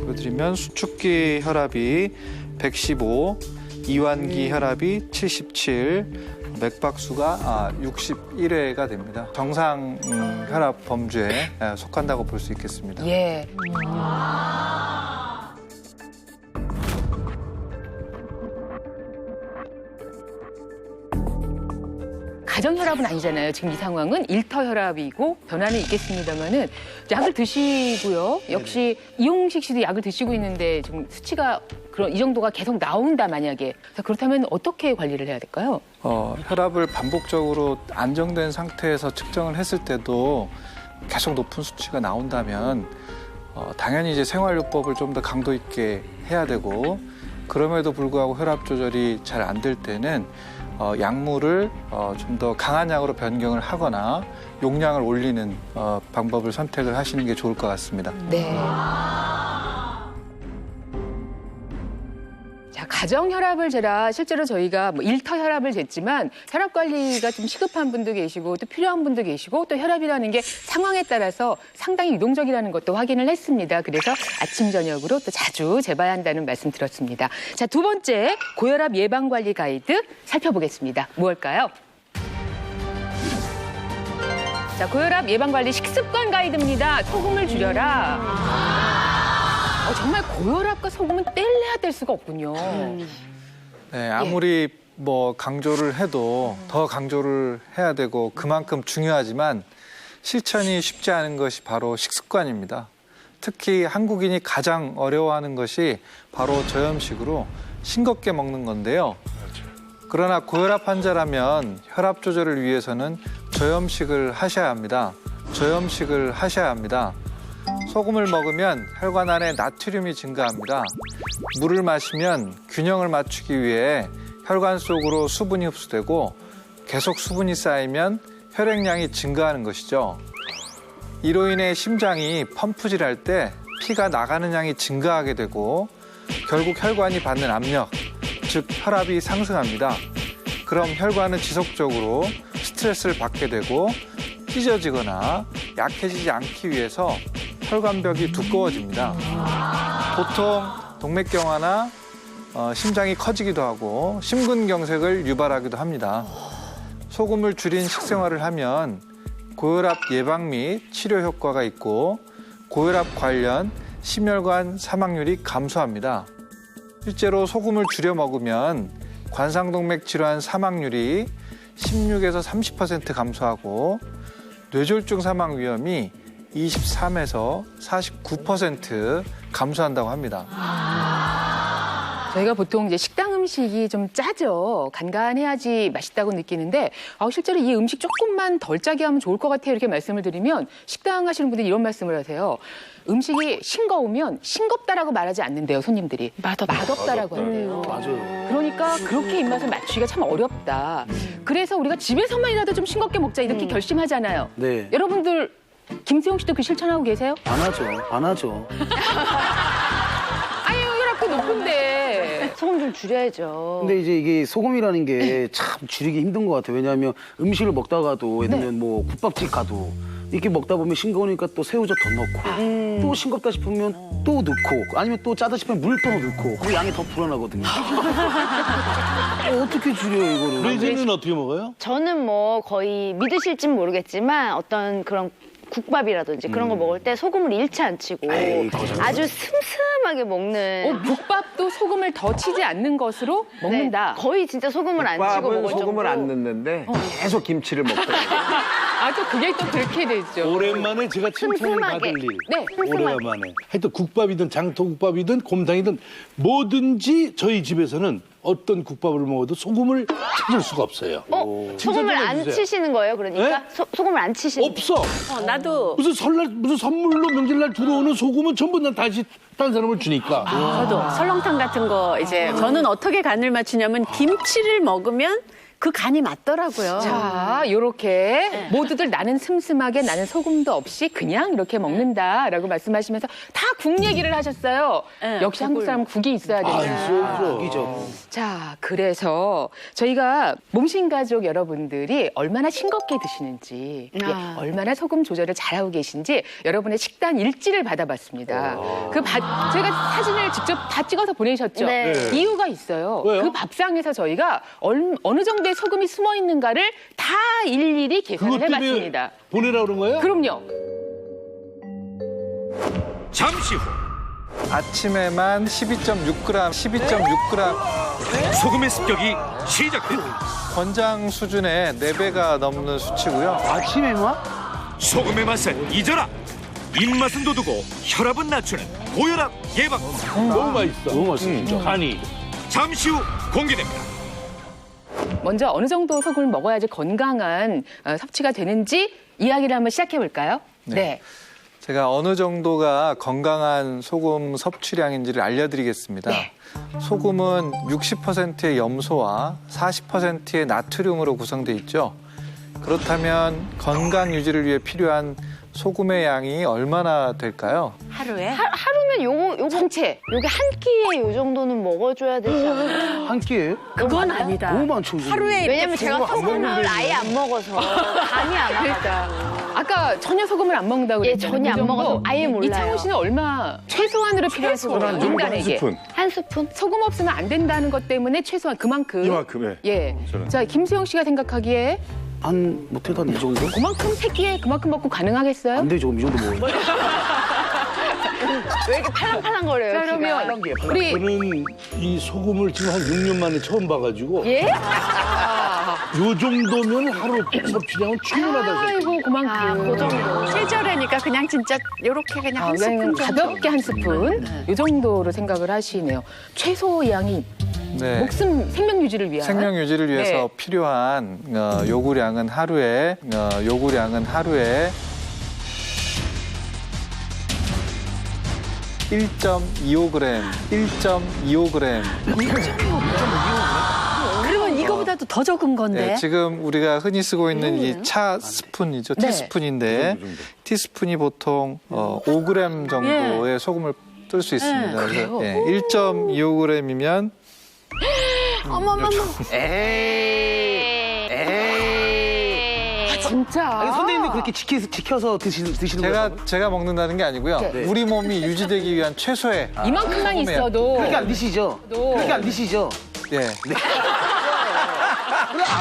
보여드리면 수축기 혈압이 115, 이완기 혈압이 77, 맥박수가 61회가 됩니다. 정상 혈압 범주에 속한다고 볼 수 있겠습니다. 예. 가정혈압은 아니잖아요. 지금 이 상황은 일터혈압이고 변화는 있겠습니다만은 약을 드시고요. 역시 이용식 씨도 약을 드시고 있는데 지금 수치가 이 정도가 계속 나온다 만약에 그렇다면 어떻게 관리를 해야 될까요? 혈압을 반복적으로 안정된 상태에서 측정을 했을 때도 계속 높은 수치가 나온다면 당연히 이제 생활요법을 좀 더 강도 있게 해야 되고 그럼에도 불구하고 혈압 조절이 잘 안 될 때는 약물을 좀 더 강한 약으로 변경을 하거나 용량을 올리는 방법을 선택을 하시는 게 좋을 것 같습니다. 네. 자, 가정 혈압을 재라 실제로 저희가 일터 혈압을 쟀지만 혈압 관리가 좀 시급한 분도 계시고 또 필요한 분도 계시고 또 혈압이라는 게 상황에 따라서 상당히 유동적이라는 것도 확인을 했습니다. 그래서 아침 저녁으로 또 자주 재봐야 한다는 말씀 들었습니다. 자, 두 번째 고혈압 예방 관리 가이드 살펴보겠습니다. 무엇일까요? 자, 고혈압 예방 관리 식습관 가이드입니다. 소금을 줄여라. 정말 고혈압과 소금은 뗄래야 뗄 수가 없군요. 네, 아무리 뭐 강조를 해도 더 강조를 해야 되고 그만큼 중요하지만 실천이 쉽지 않은 것이 바로 식습관입니다. 특히 한국인이 가장 어려워하는 것이 바로 저염식으로 싱겁게 먹는 건데요. 그러나 고혈압 환자라면 혈압 조절을 위해서는 저염식을 하셔야 합니다. 저염식을 하셔야 합니다. 소금을 먹으면 혈관 안에 나트륨이 증가합니다. 물을 마시면 균형을 맞추기 위해 혈관 속으로 수분이 흡수되고 계속 수분이 쌓이면 혈액량이 증가하는 것이죠. 이로 인해 심장이 펌프질할 때 피가 나가는 양이 증가하게 되고 결국 혈관이 받는 압력, 즉 혈압이 상승합니다. 그럼 혈관은 지속적으로 스트레스를 받게 되고 찢어지거나 약해지지 않기 위해서 혈관벽이 두꺼워집니다. 보통 동맥경화나 심장이 커지기도 하고 심근경색을 유발하기도 합니다. 소금을 줄인 식생활을 하면 고혈압 예방 및 치료 효과가 있고 고혈압 관련 심혈관 사망률이 감소합니다. 실제로 소금을 줄여 먹으면 관상동맥 질환 사망률이 16에서 30% 감소하고 뇌졸중 사망 위험이 23에서 49% 감소한다고 합니다. 저희가 보통 이제 식당 음식이 좀 짜죠. 간간해야지 맛있다고 느끼는데 실제로 이 음식 조금만 덜 짜게 하면 좋을 것 같아요. 이렇게 말씀을 드리면 식당 하시는 분들이 이런 말씀을 하세요. 음식이 싱거우면 싱겁다라고 말하지 않는데요, 손님들이. 맛없다라고 한대요. 맞아요. 그러니까 그렇게 입맛을 맞추기가 참 어렵다. 그래서 우리가 집에서만이라도 좀 싱겁게 먹자 이렇게 결심하잖아요. 네. 여러분들 김수영 씨도 그 실천하고 계세요? 안 하죠. 아유, 혈압도 높은데. 소금 좀 줄여야죠. 근데 이제 이게 소금이라는 게 참 줄이기 힘든 것 같아요. 왜냐하면 음식을 먹다가도 예를 들면 뭐 국밥집 가도 이렇게 먹다 보면 싱거우니까 또 새우젓 더 넣고 또 싱겁다 싶으면 또 넣고 아니면 또 짜다 싶으면 물 더 넣고 그 양이 더 불어나거든요. 어떻게 줄여요 이거를? 레이즈는 어떻게 먹어요? 저는 뭐 거의 믿으실진 모르겠지만 어떤 그런 국밥이라든지 그런 거 먹을 때 소금을 일체 안 치고 아주 슴슴하게 먹는 국밥도 소금을 더 치지 않는 것으로 먹는다. 네, 거의 진짜 소금을 안 치고 국밥은 먹을 소금을 정도로. 안 넣는데 계속 김치를 먹더라고요. 또 그게 또 그렇게 되죠. 오랜만에 제가 칭찬을 슴슴하게. 받을 일. 네, 오랜만에. 하여튼 국밥이든 장터국밥이든 곰탕이든 뭐든지 저희 집에서는 어떤 국밥을 먹어도 소금을 찾을 수가 없어요. 진짜 소금을 좀 안 해주세요. 치시는 거예요, 그러니까? 네? 소금을 안 치시는 없어. 나도 무슨 설날 무슨 선물로 명절날 들어오는 소금은 전부 난 다시 딴 사람을 주니까. 저도 설렁탕 같은 거 이제 저는 어떻게 간을 맞추냐면 김치를 먹으면 그 간이 맞더라고요. 자, 요렇게 모두들 나는 슴슴하게 나는 소금도 없이 그냥 이렇게 먹는다라고 말씀하시면서 다 국 얘기를 하셨어요. 네, 역시 한국 사람은 국이 있어야 된다. 국이죠. 자, 그래서 저희가 몸신가족 여러분들이 얼마나 싱겁게 드시는지 얼마나 소금 조절을 잘하고 계신지 여러분의 식단 일지를 받아봤습니다. 저희가 사진을 직접 다 찍어서 보내셨죠? 네. 이유가 있어요. 왜요? 그 밥상에서 저희가 어느 정도의 소금이 숨어 있는가를 다 일일이 계산을 그것 때문에 해봤습니다. 보내라 그런 거예요? 그럼요. 잠시 후 아침에만 12.6g 소금의 습격이 시작된다. 권장 수준의 4배가 넘는 수치고요. 아침에만? 소금의 맛을 잊어라. 입맛은 돋우고 혈압은 낮추는 고혈압 예방. 너무 맛있어. 너무 맛있어 진짜. 간이. 잠시 후 공개됩니다. 먼저 어느 정도 소금을 먹어야지 건강한 섭취가 되는지 이야기를 한번 시작해 볼까요? 네. 제가 어느 정도가 건강한 소금 섭취량인지를 알려드리겠습니다. 소금은 60%의 염소와 40%의 나트륨으로 구성되어 있죠. 그렇다면 건강 유지를 위해 필요한 소금의 양이 얼마나 될까요? 하루에? 하루면 요거 전체. 요게 한 끼에 요 정도는 먹어줘야 되지 않아요? 한 끼에? 그건 아니다. 너무 많죠. 이거. 하루에 왜냐면 제가 소금을 아예 안 먹어서 감이 안 와요. 아까 전혀 소금을 안 먹는다고 예, 그랬잖아요. 전혀 그 안 정도. 먹어서 아예 몰라요. 이창훈 씨는 얼마 최소한으로 필요한 소금 인간에게 한 스푼? 소금 없으면 안 된다는 것 때문에 최소한 그만큼. 이만큼, 예. 자, 김수영 씨가 생각하기에 한 못해도 한 이 정도? 그만큼 세 끼에 그만큼 먹고 가능하겠어요? 안 되죠. 이 정도 먹어요. 왜 이렇게 팔랑팔랑거려요? 자, 그러면 우리 저는 이 소금을 지금 한 6년 만에 처음 봐가지고 예? 요 정도면 하루 섭취량은 충분하다. 아이고 그만큼. 그 정도. 세절에니까 그냥 진짜 요렇게 그냥 한 그냥 스푼 정도. 가볍게 한 스푼 이 정도로 생각을 하시네요. 최소 양이 네. 목숨 생명 유지를 위한 생명 유지를 위해서 네. 필요한 요구량은 하루에 1.25g. 그러면 이거보다도 더 적은 건데. 네, 지금 우리가 흔히 쓰고 있는 이 차 스푼이죠. 네. 티스푼인데 티스푼이 보통 5g 정도의 소금을 뜰 수 있습니다. 그래서 1.25g이면 어머머머. 진짜. 아니, 선생님들 그렇게 지켜서 드시는 거예요? 제가 먹는다는 게 아니고요. 네. 우리 몸이 유지되기 위한 최소의 이만큼만 소금의 있어도. 그렇게 안 드시죠? 그렇게 안 드시죠? 예. 그래,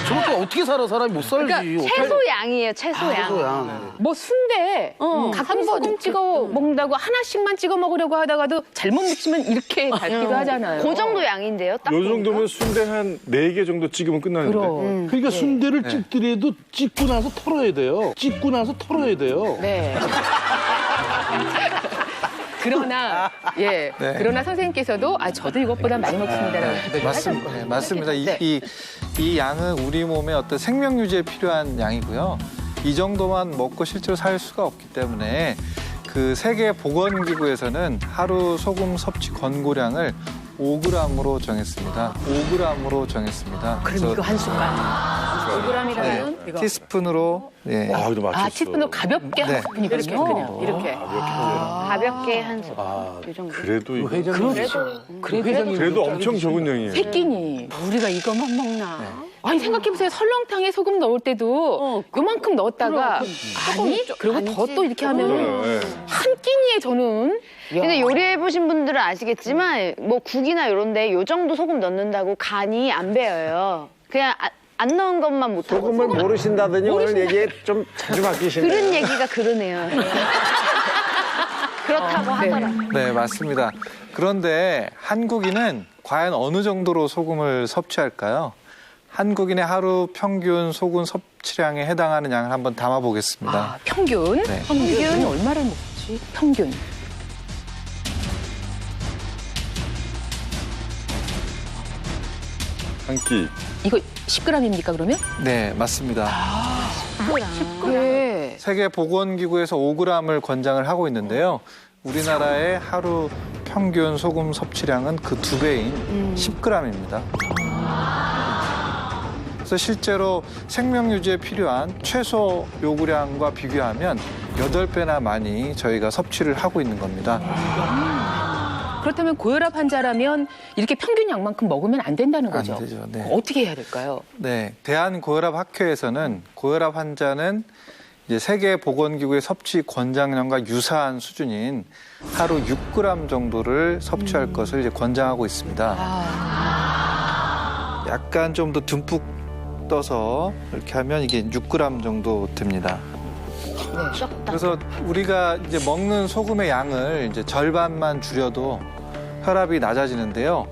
저것도 어떻게 살아? 사람이 못 살지. 그러니까 최소양이에요, 최소양. 최소양. 뭐 순대 가끔 소금 찍어 먹는다고 하나씩만 찍어 먹으려고 하다가도 잘못 묻히면 이렇게 닳기도 하잖아요. 그 정도 양인데요, 딱 요 보니까. 정도면 순대 한 4개 정도 찍으면 끝나는데. 그럼. 그러니까 순대를 찍더라도 찍고 나서 털어야 돼요. 찍고 나서 털어야 돼요. 네. 그러나 예, 네. 그러나 선생님께서도 저도 이것보다 많이 먹습니다라고 맞습니다. 네, 맞습니다. 이 양은 우리 몸의 어떤 생명 유지에 필요한 양이고요. 이 정도만 먹고 실제로 살 수가 없기 때문에 그 세계 보건기구에서는 하루 소금 섭취 권고량을 5g으로 정했습니다. 5g으로 정했습니다. 그럼 이거 한 숟갈. 5g이라면 이거. 티스푼으로 예. 아, 이거 맞췄어. 티스푼으로 가볍게 한 스푼이거든요. 그냥 이렇게. 가볍게 한 숟갈. 이 정도. 그래도 이거. 그래도 엄청 적은 양이에요. 세 끼니. 우리가 이거만 먹나? 아니 생각해보세요. 설렁탕에 소금 넣을 때도 요만큼 넣었다가 그리고 더 또 이렇게 하면 네. 한 끼니에 저는. 근데 요리해보신 분들은 아시겠지만 뭐 국이나 이런데 요 정도 소금 넣는다고 간이 안 배어요. 그냥 안 넣은 것만 못하고. 소금을 모르신다더니 오늘 얘기에 좀 자주 바뀌시네요. 들은 얘기가 그러네요. 그렇다고 하더라고요. 네, 맞습니다. 그런데 한국인은 과연 어느 정도로 소금을 섭취할까요? 한국인의 하루 평균 소금 섭취량에 해당하는 양을 한번 담아보겠습니다. 평균? 네. 평균 얼마를 먹지? 평균. 한 끼. 이거 10g입니까 그러면? 네, 맞습니다. 네. 세계보건기구에서 5g을 권장을 하고 있는데요. 우리나라의 하루 평균 소금 섭취량은 그 2배인 10g입니다. 그래서 실제로 생명 유지에 필요한 최소 요구량과 비교하면 8배나 많이 저희가 섭취를 하고 있는 겁니다. 그렇다면 고혈압 환자라면 이렇게 평균 양만큼 먹으면 안 된다는 거죠? 안 되죠. 네. 어떻게 해야 될까요? 네, 대한고혈압학회에서는 고혈압 환자는 이제 세계보건기구의 섭취 권장량과 유사한 수준인 하루 6g 정도를 섭취할 것을 이제 권장하고 있습니다. 약간 좀 더 듬뿍 떠서 이렇게 하면 이게 6g 정도 됩니다. 그래서 우리가 이제 먹는 소금의 양을 이제 절반만 줄여도 혈압이 낮아지는데요.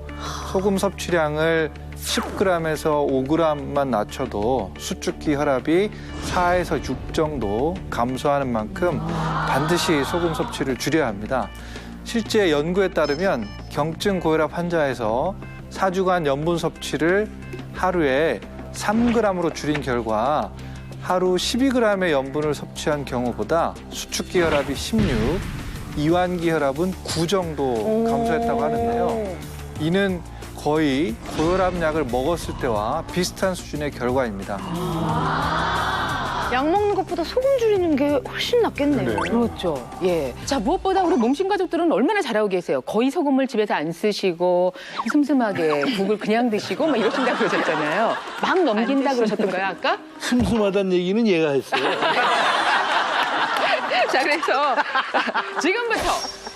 소금 섭취량을 10g에서 5g만 낮춰도 수축기 혈압이 4에서 6 정도 감소하는 만큼 반드시 소금 섭취를 줄여야 합니다. 실제 연구에 따르면 경증 고혈압 환자에서 4주간 염분 섭취를 하루에 3g으로 줄인 결과 하루 12g의 염분을 섭취한 경우보다 수축기 혈압이 16, 이완기 혈압은 9 정도 감소했다고 하는데요. 이는 거의 고혈압 약을 먹었을 때와 비슷한 수준의 결과입니다. 약 먹는 것보다 소금 줄이는 게 훨씬 낫겠네요. 그렇죠. 예. 자, 무엇보다 우리 몸신 가족들은 얼마나 잘하고 계세요. 거의 소금을 집에서 안 쓰시고 슴슴하게 국을 그냥 드시고 막 이러신다고 그러셨잖아요. 막 넘긴다 그러셨던가요, 아까? 슴슴하다는 얘기는 얘가 했어요. 자, 그래서 지금부터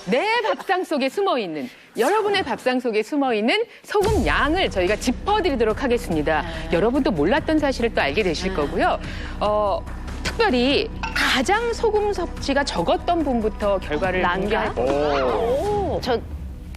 내 밥상 속에 숨어있는, 여러분의 밥상 속에 숨어있는 소금 양을 저희가 짚어드리도록 하겠습니다. 여러분도 몰랐던 사실을 또 알게 되실 거고요. 특별히 가장 소금 섭취가 적었던 분부터 결과를 공개할 거예요. 저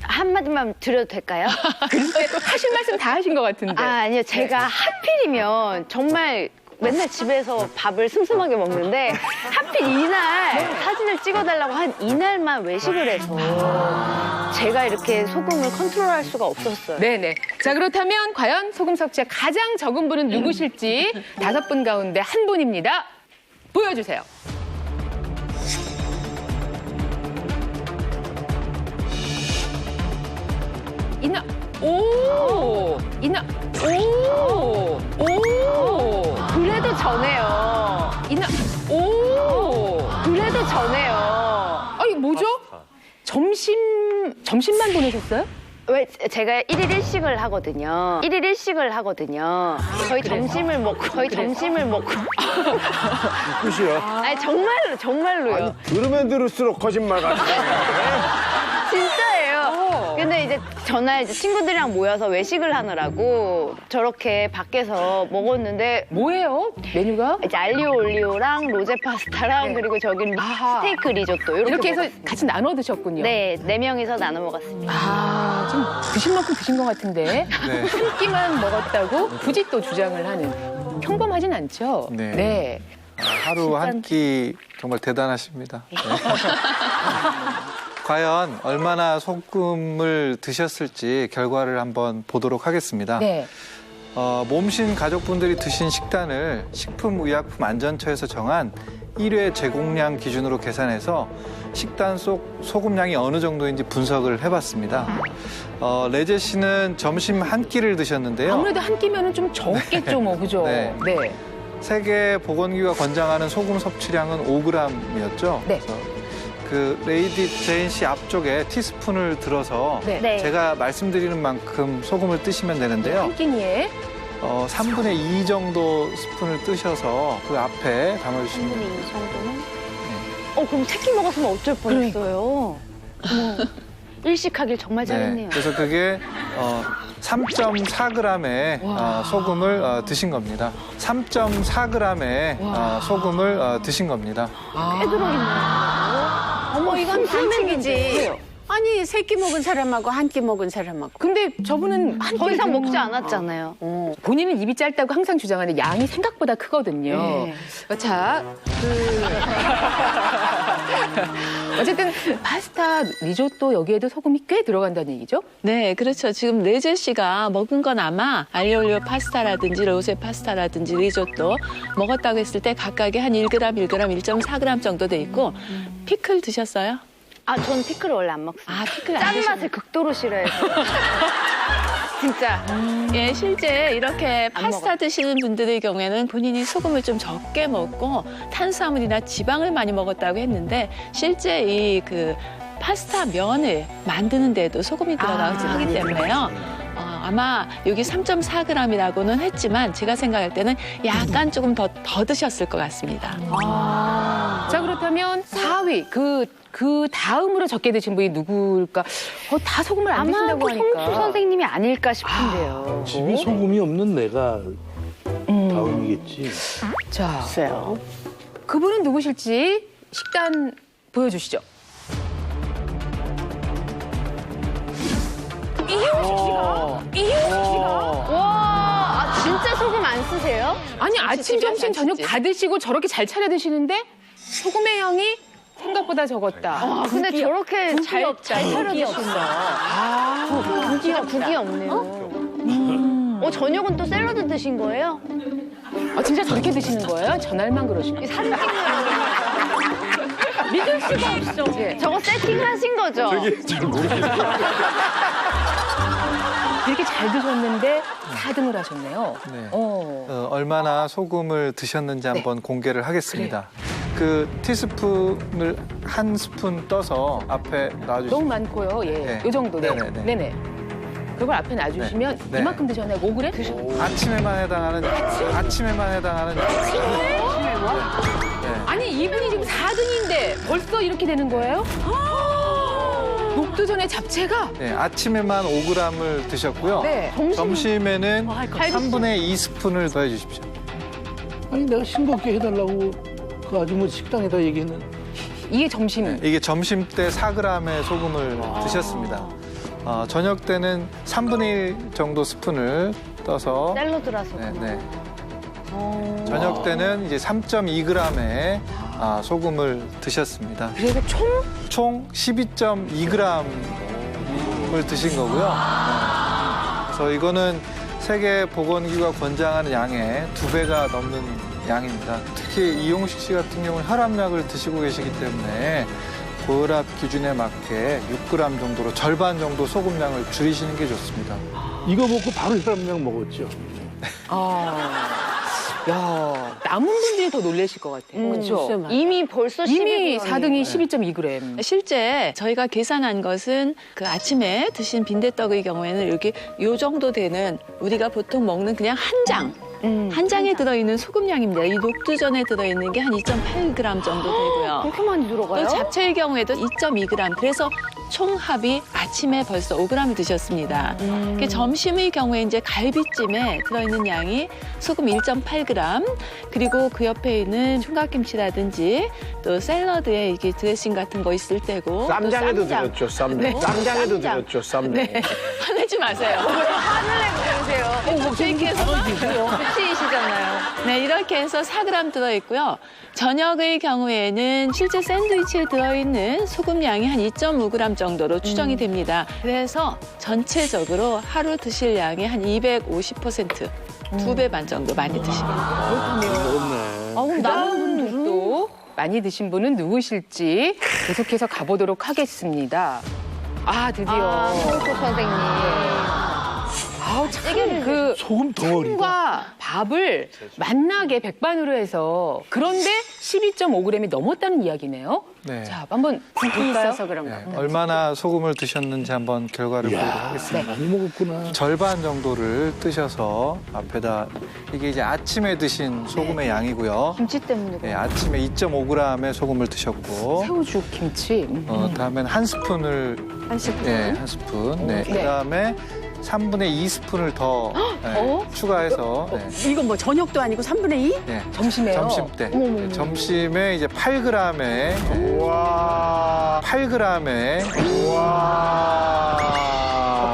한마디만 드려도 될까요? 글쎄, 하신 말씀 다 하신 것 같은데. 아니요. 제가 하필이면 정말 맨날 집에서 밥을 슴슴하게 먹는데 하필 이날 사진을 찍어달라고 한 이날만 외식을 해서 제가 이렇게 소금을 컨트롤할 수가 없었어요. 네네. 자, 그렇다면 과연 소금 섭취가 가장 적은 분은 누구실지 5분 가운데 한 분입니다. 보여주세요. 이나, 오! 이나, 오! 오! 그래도 전에요. 이나, 오! 그래도 전에요. 아니, 뭐죠? 점심만 보내셨어요? 왜 제가 1일 1식을 하거든요. 1일 1식을 하거든요. 거의 점심을 먹고 끝이야. 아니 정말로요. 들으면 들을수록 거짓말 같아. 진짜예요. 근데 이제 전날 이제 친구들이랑 모여서 외식을 하느라고 저렇게 밖에서 먹었는데 뭐예요? 메뉴가? 이제 알리오 올리오랑 로제 파스타랑 그리고 저기 스테이크 리조또 이렇게 해서 같이 나눠 드셨군요. 네, 4명이서 나눠 먹었습니다. 아, 좀 드신 만큼 드신 것 같은데 한 끼만 먹었다고 굳이 또 주장을 하는 평범하진 않죠? 네. 하루 한 끼 정말 대단하십니다. 네. 과연 얼마나 소금을 드셨을지 결과를 한번 보도록 하겠습니다. 네. 몸신 가족분들이 드신 식단을 식품의약품안전처에서 정한 1회 제공량 기준으로 계산해서 식단 속 소금량이 어느 정도인지 분석을 해봤습니다. 레제 씨는 점심 한 끼를 드셨는데요. 아무래도 한 끼면은 좀 적겠죠, 뭐 그죠? 네. 세계보건기구가 권장하는 소금 섭취량은 5g이었죠. 네. 그 레이디 제인 씨 앞쪽에 티스푼을 들어서 네. 제가 말씀드리는 만큼 소금을 뜨시면 되는데요. 한 끼니에 3분의 2 정도 스푼을 뜨셔서 그 앞에 담아주시면 3분의 됩니다. 2 정도는? 그럼 3끼 먹었으면 어쩔 뻔했어요. 일식하길 정말 잘했네요. 그래서 그게 3.4g의 소금을 드신 겁니다. 3.4g의 소금을 드신 겁니다. 꽤 들어있네요. 어머, 이건 반칙이지. 아니, 3끼 먹은 사람하고 한 끼 먹은 사람하고. 근데 저분은 한 더 이상 끼를 먹지 않았잖아요. 본인은 입이 짧다고 항상 주장하는데 양이 생각보다 크거든요. 네. 자, 어쨌든 파스타, 리조또 여기에도 소금이 꽤 들어간다는 얘기죠? 네, 그렇죠. 지금 레제 씨가 먹은 건 아마 알리올리오 파스타라든지 로제 파스타라든지 리조또 먹었다고 했을 때 각각에 한 1g, 1.4g 정도 돼 있고 피클 드셨어요? 전 피클을 원래 안 먹습니다. 피클 안 짠맛을 극도로 싫어해서. 진짜. 예, 실제 이렇게 파스타 드시는 분들의 경우에는 본인이 소금을 좀 적게 먹고 탄수화물이나 지방을 많이 먹었다고 했는데 실제 이 그 파스타 면을 만드는 데도 소금이 들어가고 하기 때문에요. 아마 여기 3.4g이라고는 했지만 제가 생각할 때는 약간 조금 더 드셨을 것 같습니다. 자, 그렇다면 4위 그 다음으로 적게 드신 분이 누굴까? 다 소금을 안 드신다고 하니까. 송수 선생님이 아닐까 싶은데요. 집에 소금이 없는 내가 다음이겠지. 자, 그분은 누구실지 식단 보여주시죠. 이효식 씨가? 와, 진짜 소금 안 쓰세요? 아니, 아침, 점심, 저녁 다 드시고 저렇게 잘 차려 드시는데 소금의 양이 생각보다 적었다. 근데 저렇게 잘 차려 드신다. 국이 없네요. 저녁은 또 샐러드 드신 거예요? 진짜 저렇게 드시는 거예요? 전날만 그러시는 거예요? 사진 찍는 믿을 수가 없어. 저거 세팅하신 거죠? 저기 잘 모르겠어요. 이렇게 잘 드셨는데 4등을 하셨네요. 네. 얼마나 소금을 드셨는지 한번 공개를 하겠습니다. 그 티스푼을 한 스푼 떠서 앞에 놔주시면 너무 많고요. 예, 이 정도. 네네. 그걸 앞에 놔주시면 이만큼 드셨나요? 5g? 아침에만 해당하는 아니, 이분이 지금 4등인데 벌써 이렇게 되는 거예요? 녹두전의 잡채가? 네, 아침에만 5g을 드셨고요. 점심에는 3분의 2 스푼을 더해 주십시오. 아니, 내가 싱겁게 해달라고 그 아주머니 식당에다 얘기했는데. 이게 점심? 이게 점심 때 4g의 소금을 드셨습니다. 저녁 때는 3분의 1 정도 스푼을 떠서 샐러드라서. 저녁 때는 이제 3.2g의 소금을 드셨습니다. 그래서 총 12.2g을 드신 거고요. 그래서 이거는 세계보건기구가 권장하는 양의 2배가 넘는 양입니다. 특히 이용식 씨 같은 경우는 혈압약을 드시고 계시기 때문에 고혈압 기준에 맞게 6g 정도로 절반 정도 소금량을 줄이시는 게 좋습니다. 이거 먹고 바로 혈압약 먹었죠. 야, 남은 분들이 더 놀라실 것 같아요. 그렇죠? 이미 벌써 이미 11g. 4등이 12.2g. 실제 저희가 계산한 것은 그 아침에 드신 빈대떡의 경우에는 이렇게 요 정도 되는 우리가 보통 먹는 그냥 한 장에 들어있는 소금량입니다. 이 녹두전에 들어있는 게 한 2.8g 정도 되고요. 그렇게 많이 들어가요? 또 잡채의 경우에도 2.2g. 그래서 총합이 아침에 벌써 5g 드셨습니다. 점심의 경우에 이제 갈비찜에 들어있는 양이 소금 1.8g, 그리고 그 옆에 있는 총각김치라든지 또 샐러드에 이게 드레싱 같은 거 있을 때고. 쌈장에도 또 쌈장. 들었죠, 쌈장. 네. 쌈장에도 쌈장. 들었죠, 쌈장. 네. 화내지 마세요. 하늘 내고 그러세요. 미치시잖아요. 네, 이렇게 해서 4g 들어있고요. 저녁의 경우에는 실제 샌드위치에 들어있는 소금량이 한 2.5g 정도로 추정이 됩니다. 그래서 전체적으로 하루 드실 양이 한 250%, 2배 반 정도 많이 드십니다. 그럼 남은 분들도 많이 드신 분은 누구실지 계속해서 가보도록 하겠습니다. 아, 드디어. 송수 선생님. 아우, 참, 그 소금 덩어리가. 콩과 밥을 맛나게 백반으로 해서 그런데 12.5g이 넘었다는 이야기네요. 네. 자, 한번 볼까요? 네, 얼마나 소금을 드셨는지 한번 결과를 보도록 하겠습니다. 많이 먹었구나. 절반 정도를 뜨셔서 앞에다 이게 이제 아침에 드신 소금의 양이고요. 김치 때문에. 네, 아침에 2.5g의 소금을 드셨고 새우죽 김치. 다음엔 한 스푼을 한 스푼. 네, 한 스푼. 네, 그다음에 3분의 2스푼을 더 추가해서 네. 이건 뭐 저녁도 아니고 3분의 2? 네, 점심에요? 점심 때. 네, 점심에 이제 8g의 우와. 8g의 우와.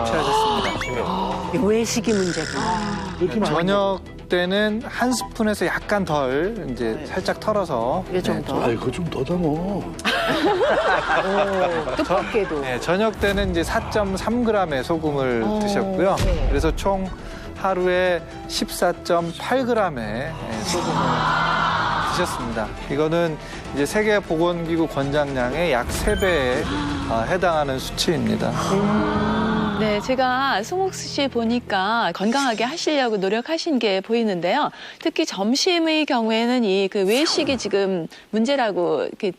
섭취하셨습니다. 외식이 문제구나. 이렇게 많이 저녁 때는 한 스푼에서 약간 덜 이제 살짝 털어서 이 정도. 아이, 그거 좀 더 담어. 뜻밖에도. 네, 저녁 때는 이제 4.3g의 소금을 드셨고요. 네. 그래서 총 하루에 14.8g의 소금을 드셨습니다. 이거는 이제 세계보건기구 권장량의 약 3배에 해당하는 수치입니다. 네, 제가 송옥수 씨 보니까 건강하게 하시려고 노력하신 게 보이는데요. 특히 점심의 경우에는 이 그 외식이 지금 문제라고 이렇게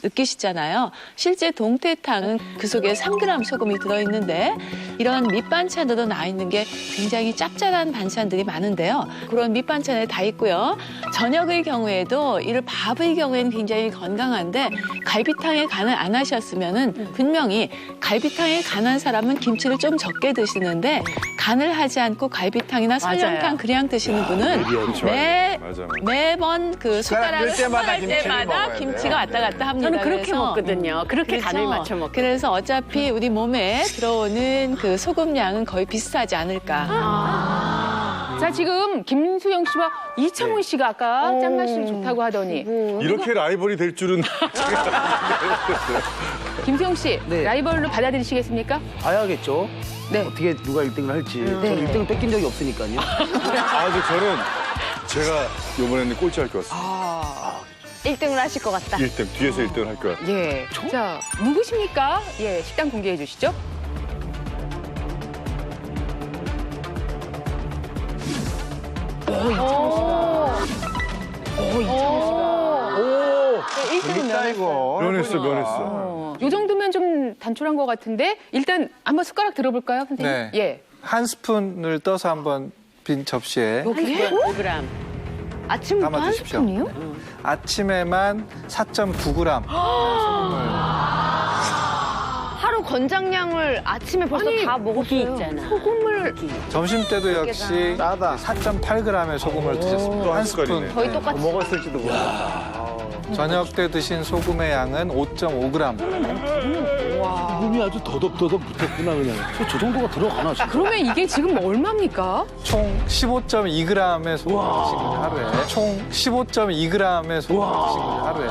느끼시잖아요. 실제 동태탕은 그 속에 3g 소금이 들어있는데 이런 밑반찬으로 나와 있는 게 굉장히 짭짤한 반찬들이 많은데요. 그런 밑반찬에 다 있고요. 저녁의 경우에도 이를 밥의 경우에는 굉장히 건강한데 갈비탕에 간을 안 하셨으면은 분명히 갈비탕에 간한 사람은 김치를 좀 적게 드시는데 간을 하지 않고 갈비탕이나 설렁탕 그냥 드시는 분은 매번 그 숟가락을 할 때마다 김치가 왔다 갔다 합니다. 저는 그렇게 그래서 먹거든요. 그렇게 그래서 간을 맞춰 먹거든요. 그래서 어차피 우리 몸에 들어오는 그 소금량은 거의 비슷하지 않을까. 자, 지금 김수영 씨와 이창훈 씨가 아까 짠맛이 좋다고 하더니 이렇게 라이벌이 될 줄은. 김수영 씨 네. 라이벌로 받아들이시겠습니까? 봐야겠죠. 네. 어떻게 누가 1등을 할지. 저는 1등을 뺏긴 적이 없으니까요. 근데 저는 제가 이번에는 꼴찌할 것 같습니다. 1등을 하실 것 같다. 1등, 뒤에서 1등을 할 것 같아요. 예. 자, 누구십니까? 예, 식당 공개해 주시죠. 이창훈 씨가. 재밌다, 이거. 면했어. 요 정도면 좀 단촐한 것 같은데 일단 한번 숟가락 들어볼까요, 선생님? 네. 예. 한 스푼을 떠서 한번 빈 접시에 5g. 아침부터 담아 한 주십시오. 스푼이요? 아침에만 4.9g 소금을 하루 권장량을 아침에 벌써 다 먹었어요. 있잖아. 소금을 점심 때도 역시 싸다. 4.8g의 소금을 드셨습니다. 또 한 한 숟갈이네. 스푼. 거의 똑같이. 먹었을지도 모르겠다. 저녁 때 드신 소금의 양은 5.5g. 소금이 아주 더덕더덕 붙었구나, 그냥. 저 정도가 들어가나 싶어요. 그러면 이게 지금 얼마입니까? 총 15.2g의 소금을 드신 거죠, 하루에. 총 15.2g의 소금을 드신 거죠, 하루에.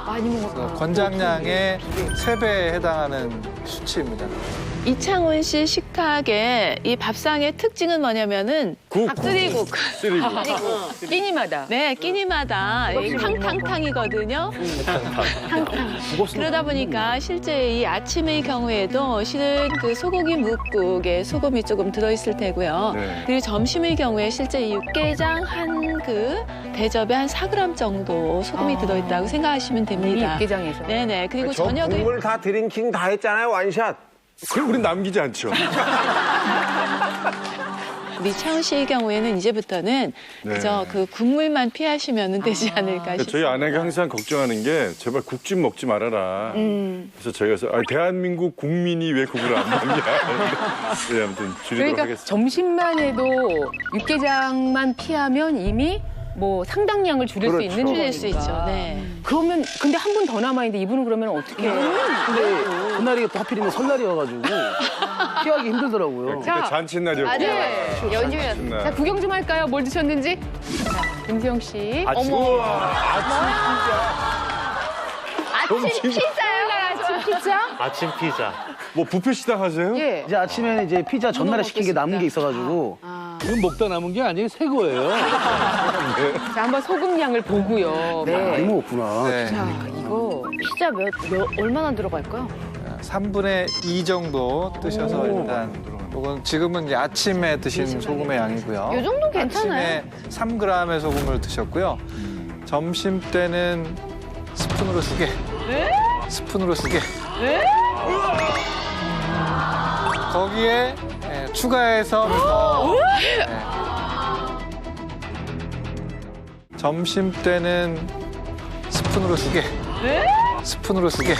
많이 먹었다. 권장량의 3배에 해당하는 수치입니다. 이창훈 씨 식탁의 이 밥상의 특징은 뭐냐면은 밥들이국. 끼니마다. 네, 끼니마다 이 탕탕탕이거든요. 그러다 보니까 실제 이 아침의 경우에도 실은 그 소고기 묵국에 소금이 조금 들어있을 테고요. 네. 그리고 점심의 경우에 실제 이 육개장 한 그 대접에 한 4g 정도 소금이 들어있다고 생각하시면 됩니다. 육개장에서. 네네. 그리고 저 저녁에 국물 다 드링킹 다 했잖아요, 완샷. 그럼 우린 남기지 않죠. 우리 차훈 씨의 경우에는 이제부터는 네. 그저 그 국물만 피하시면 되지 않을까 저희 싶습니다. 아내가 항상 걱정하는 게 제발 국 좀 먹지 말아라. 그래서 저희가 대한민국 국민이 왜 국을 안 먹냐. 네, 아무튼 줄이도록 그러니까 하겠습니다. 점심만 해도 육개장만 피하면 이미 뭐 상당량을 줄일 수 있는 줄일 수 있죠. 네. 그러면 근데 한 분 더 남아있는데 이분은 그러면 어떻게 해요? 근데 그날이 또 하필이면 설날이어가지고 피하기 힘들더라고요. 그때 잔칫날이었고. 네. 연휴였어요. 자, 구경 좀 할까요? 뭘 드셨는지? 자, 김수영 씨. 아침 피자요? 아침 피자? 아침 피자. 뭐 뷔페 시장 하세요? 예. 이제 아침에는 이제 피자 전날에 시킨 게 남은 게 있어가지고 이건 먹다 남은 게 아니에요. 새 거예요. 자, 한번 소금량을 보고요. 많이 먹었구나. 네. 자, 이거. 피자 얼마나 들어갈까요? 3분의 2 정도 뜨셔서 일단 이건 지금은 이제 아침에 드신 소금의 양이고요. 이 정도 괜찮아요. 아침에 3g의 소금을 드셨고요. 점심 때는 스푼으로 2개. 스푼으로 2개. 거기에 추가해서 더. 점심 때는 스푼으로 2개. 스푼으로 2개.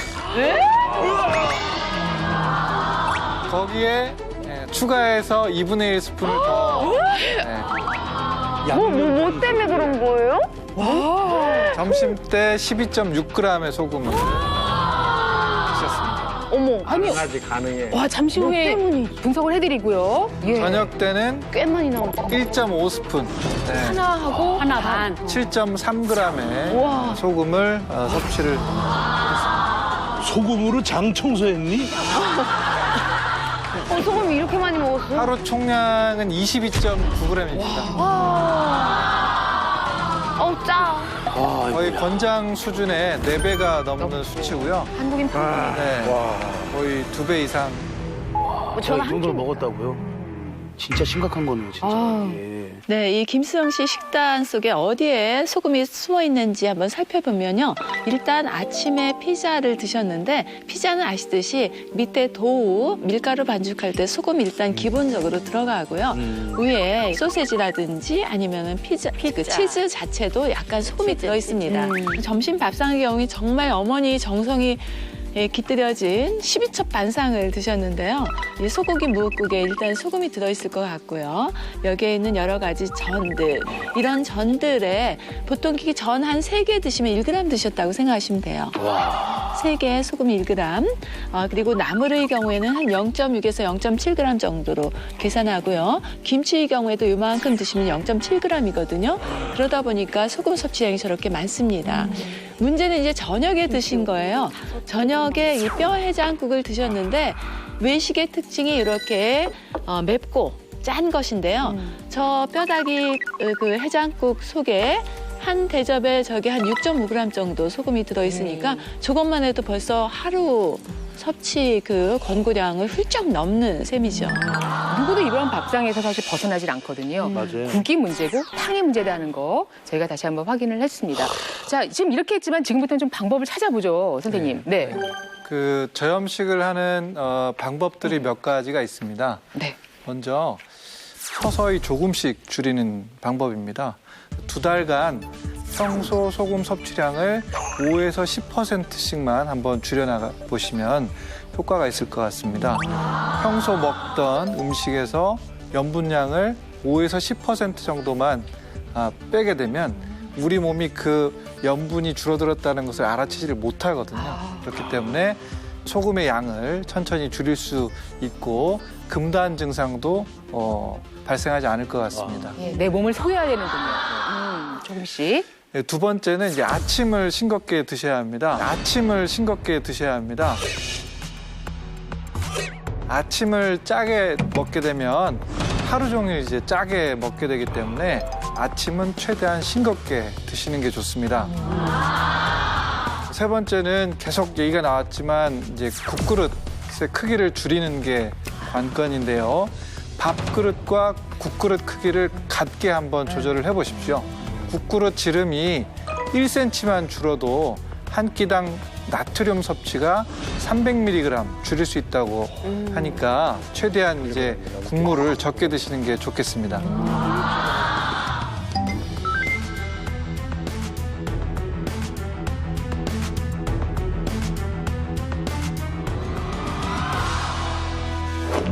거기에 추가해서 2분의 1 스푼을 더. 뭐 때문에 그런 거예요? 점심 때 12.6g의 소금을 드셨습니다. 어머. 아니, 가능해. 와, 잠시 후에 분석을 해드리고요. 예. 저녁 때는 꽤 많이 나온다. 1.5스푼. 하나하고 하나 반. 7.3g의 소금을 섭취를. 소금으로 장 청소했니? 소금 이렇게 많이 먹었어? 하루 총량은 22.9g입니다. 짜. 거의 권장 수준의 4배가 넘는 수치고요. 한국인 네, 거의 2배 이상. 저이 정도를 먹었다고요? 진짜 심각한 거네요, 진짜. 예. 네, 이 김수영 씨 식단 속에 어디에 소금이 숨어 있는지 한번 살펴보면요. 일단 아침에 피자를 드셨는데 피자는 아시듯이 밑에 도우, 밀가루 반죽할 때 소금이 일단 기본적으로 들어가고요. 위에 소세지라든지 아니면은 피자. 그 치즈 자체도 약간 소금이 들어 있습니다. 점심 밥상의 경우에 정말 어머니 정성이 깃들여진 12첩 반상을 드셨는데요. 이 소고기 무국에 일단 소금이 들어있을 것 같고요. 여기에 있는 여러 가지 전들, 이런 전들에 보통 전 한 3개 드시면 1g 드셨다고 생각하시면 돼요. 3개에 소금 1g. 그리고 나물의 경우에는 한 0.6에서 0.7g 정도로 계산하고요. 김치의 경우에도 이만큼 드시면 0.7g이거든요. 그러다 보니까 소금 섭취량이 저렇게 많습니다. 문제는 이제 저녁에 드신 거예요. 저녁에 이 뼈 해장국을 드셨는데 외식의 특징이 이렇게 맵고 짠 것인데요. 저 뼈다귀 그 해장국 속에 한 대접에 저게 한 6.5g 정도 소금이 들어있으니까 저것만 해도 벌써 하루 섭취 그 권고량을 훌쩍 넘는 셈이죠. 누구도 이런 밥상에서 사실 벗어나질 않거든요. 맞아요. 국이 문제고 탕이 문제라는 거 저희가 다시 한번 확인을 했습니다. 자, 지금 이렇게 했지만 지금부터는 좀 방법을 찾아보죠, 선생님. 네. 그 저염식을 하는 방법들이 몇 가지가 있습니다. 네. 먼저 서서히 조금씩 줄이는 방법입니다. 2달간 평소 소금 섭취량을 5에서 10%씩만 한번 줄여나가 보시면 효과가 있을 것 같습니다. 평소 먹던 음식에서 염분량을 5에서 10% 정도만 빼게 되면 우리 몸이 그 염분이 줄어들었다는 것을 알아채지를 못하거든요. 그렇기 때문에 소금의 양을 천천히 줄일 수 있고 금단 증상도 발생하지 않을 것 같습니다. 내 몸을 속여야 되는군요. 조금씩. 네, 2번째는 이제 아침을 싱겁게 드셔야 합니다. 아침을 싱겁게 드셔야 합니다. 아침을 짜게 먹게 되면 하루 종일 이제 짜게 먹게 되기 때문에 아침은 최대한 싱겁게 드시는 게 좋습니다. 세 번째는 계속 얘기가 나왔지만 이제 국그릇의 크기를 줄이는 게 관건인데요. 밥그릇과 국그릇 크기를 같게 한번 조절을 해보십시오. 국그릇 지름이 1cm만 줄어도 한 끼당 나트륨 섭취가 300mg 줄일 수 있다고 하니까 최대한 이제 국물을 적게 드시는 게 좋겠습니다.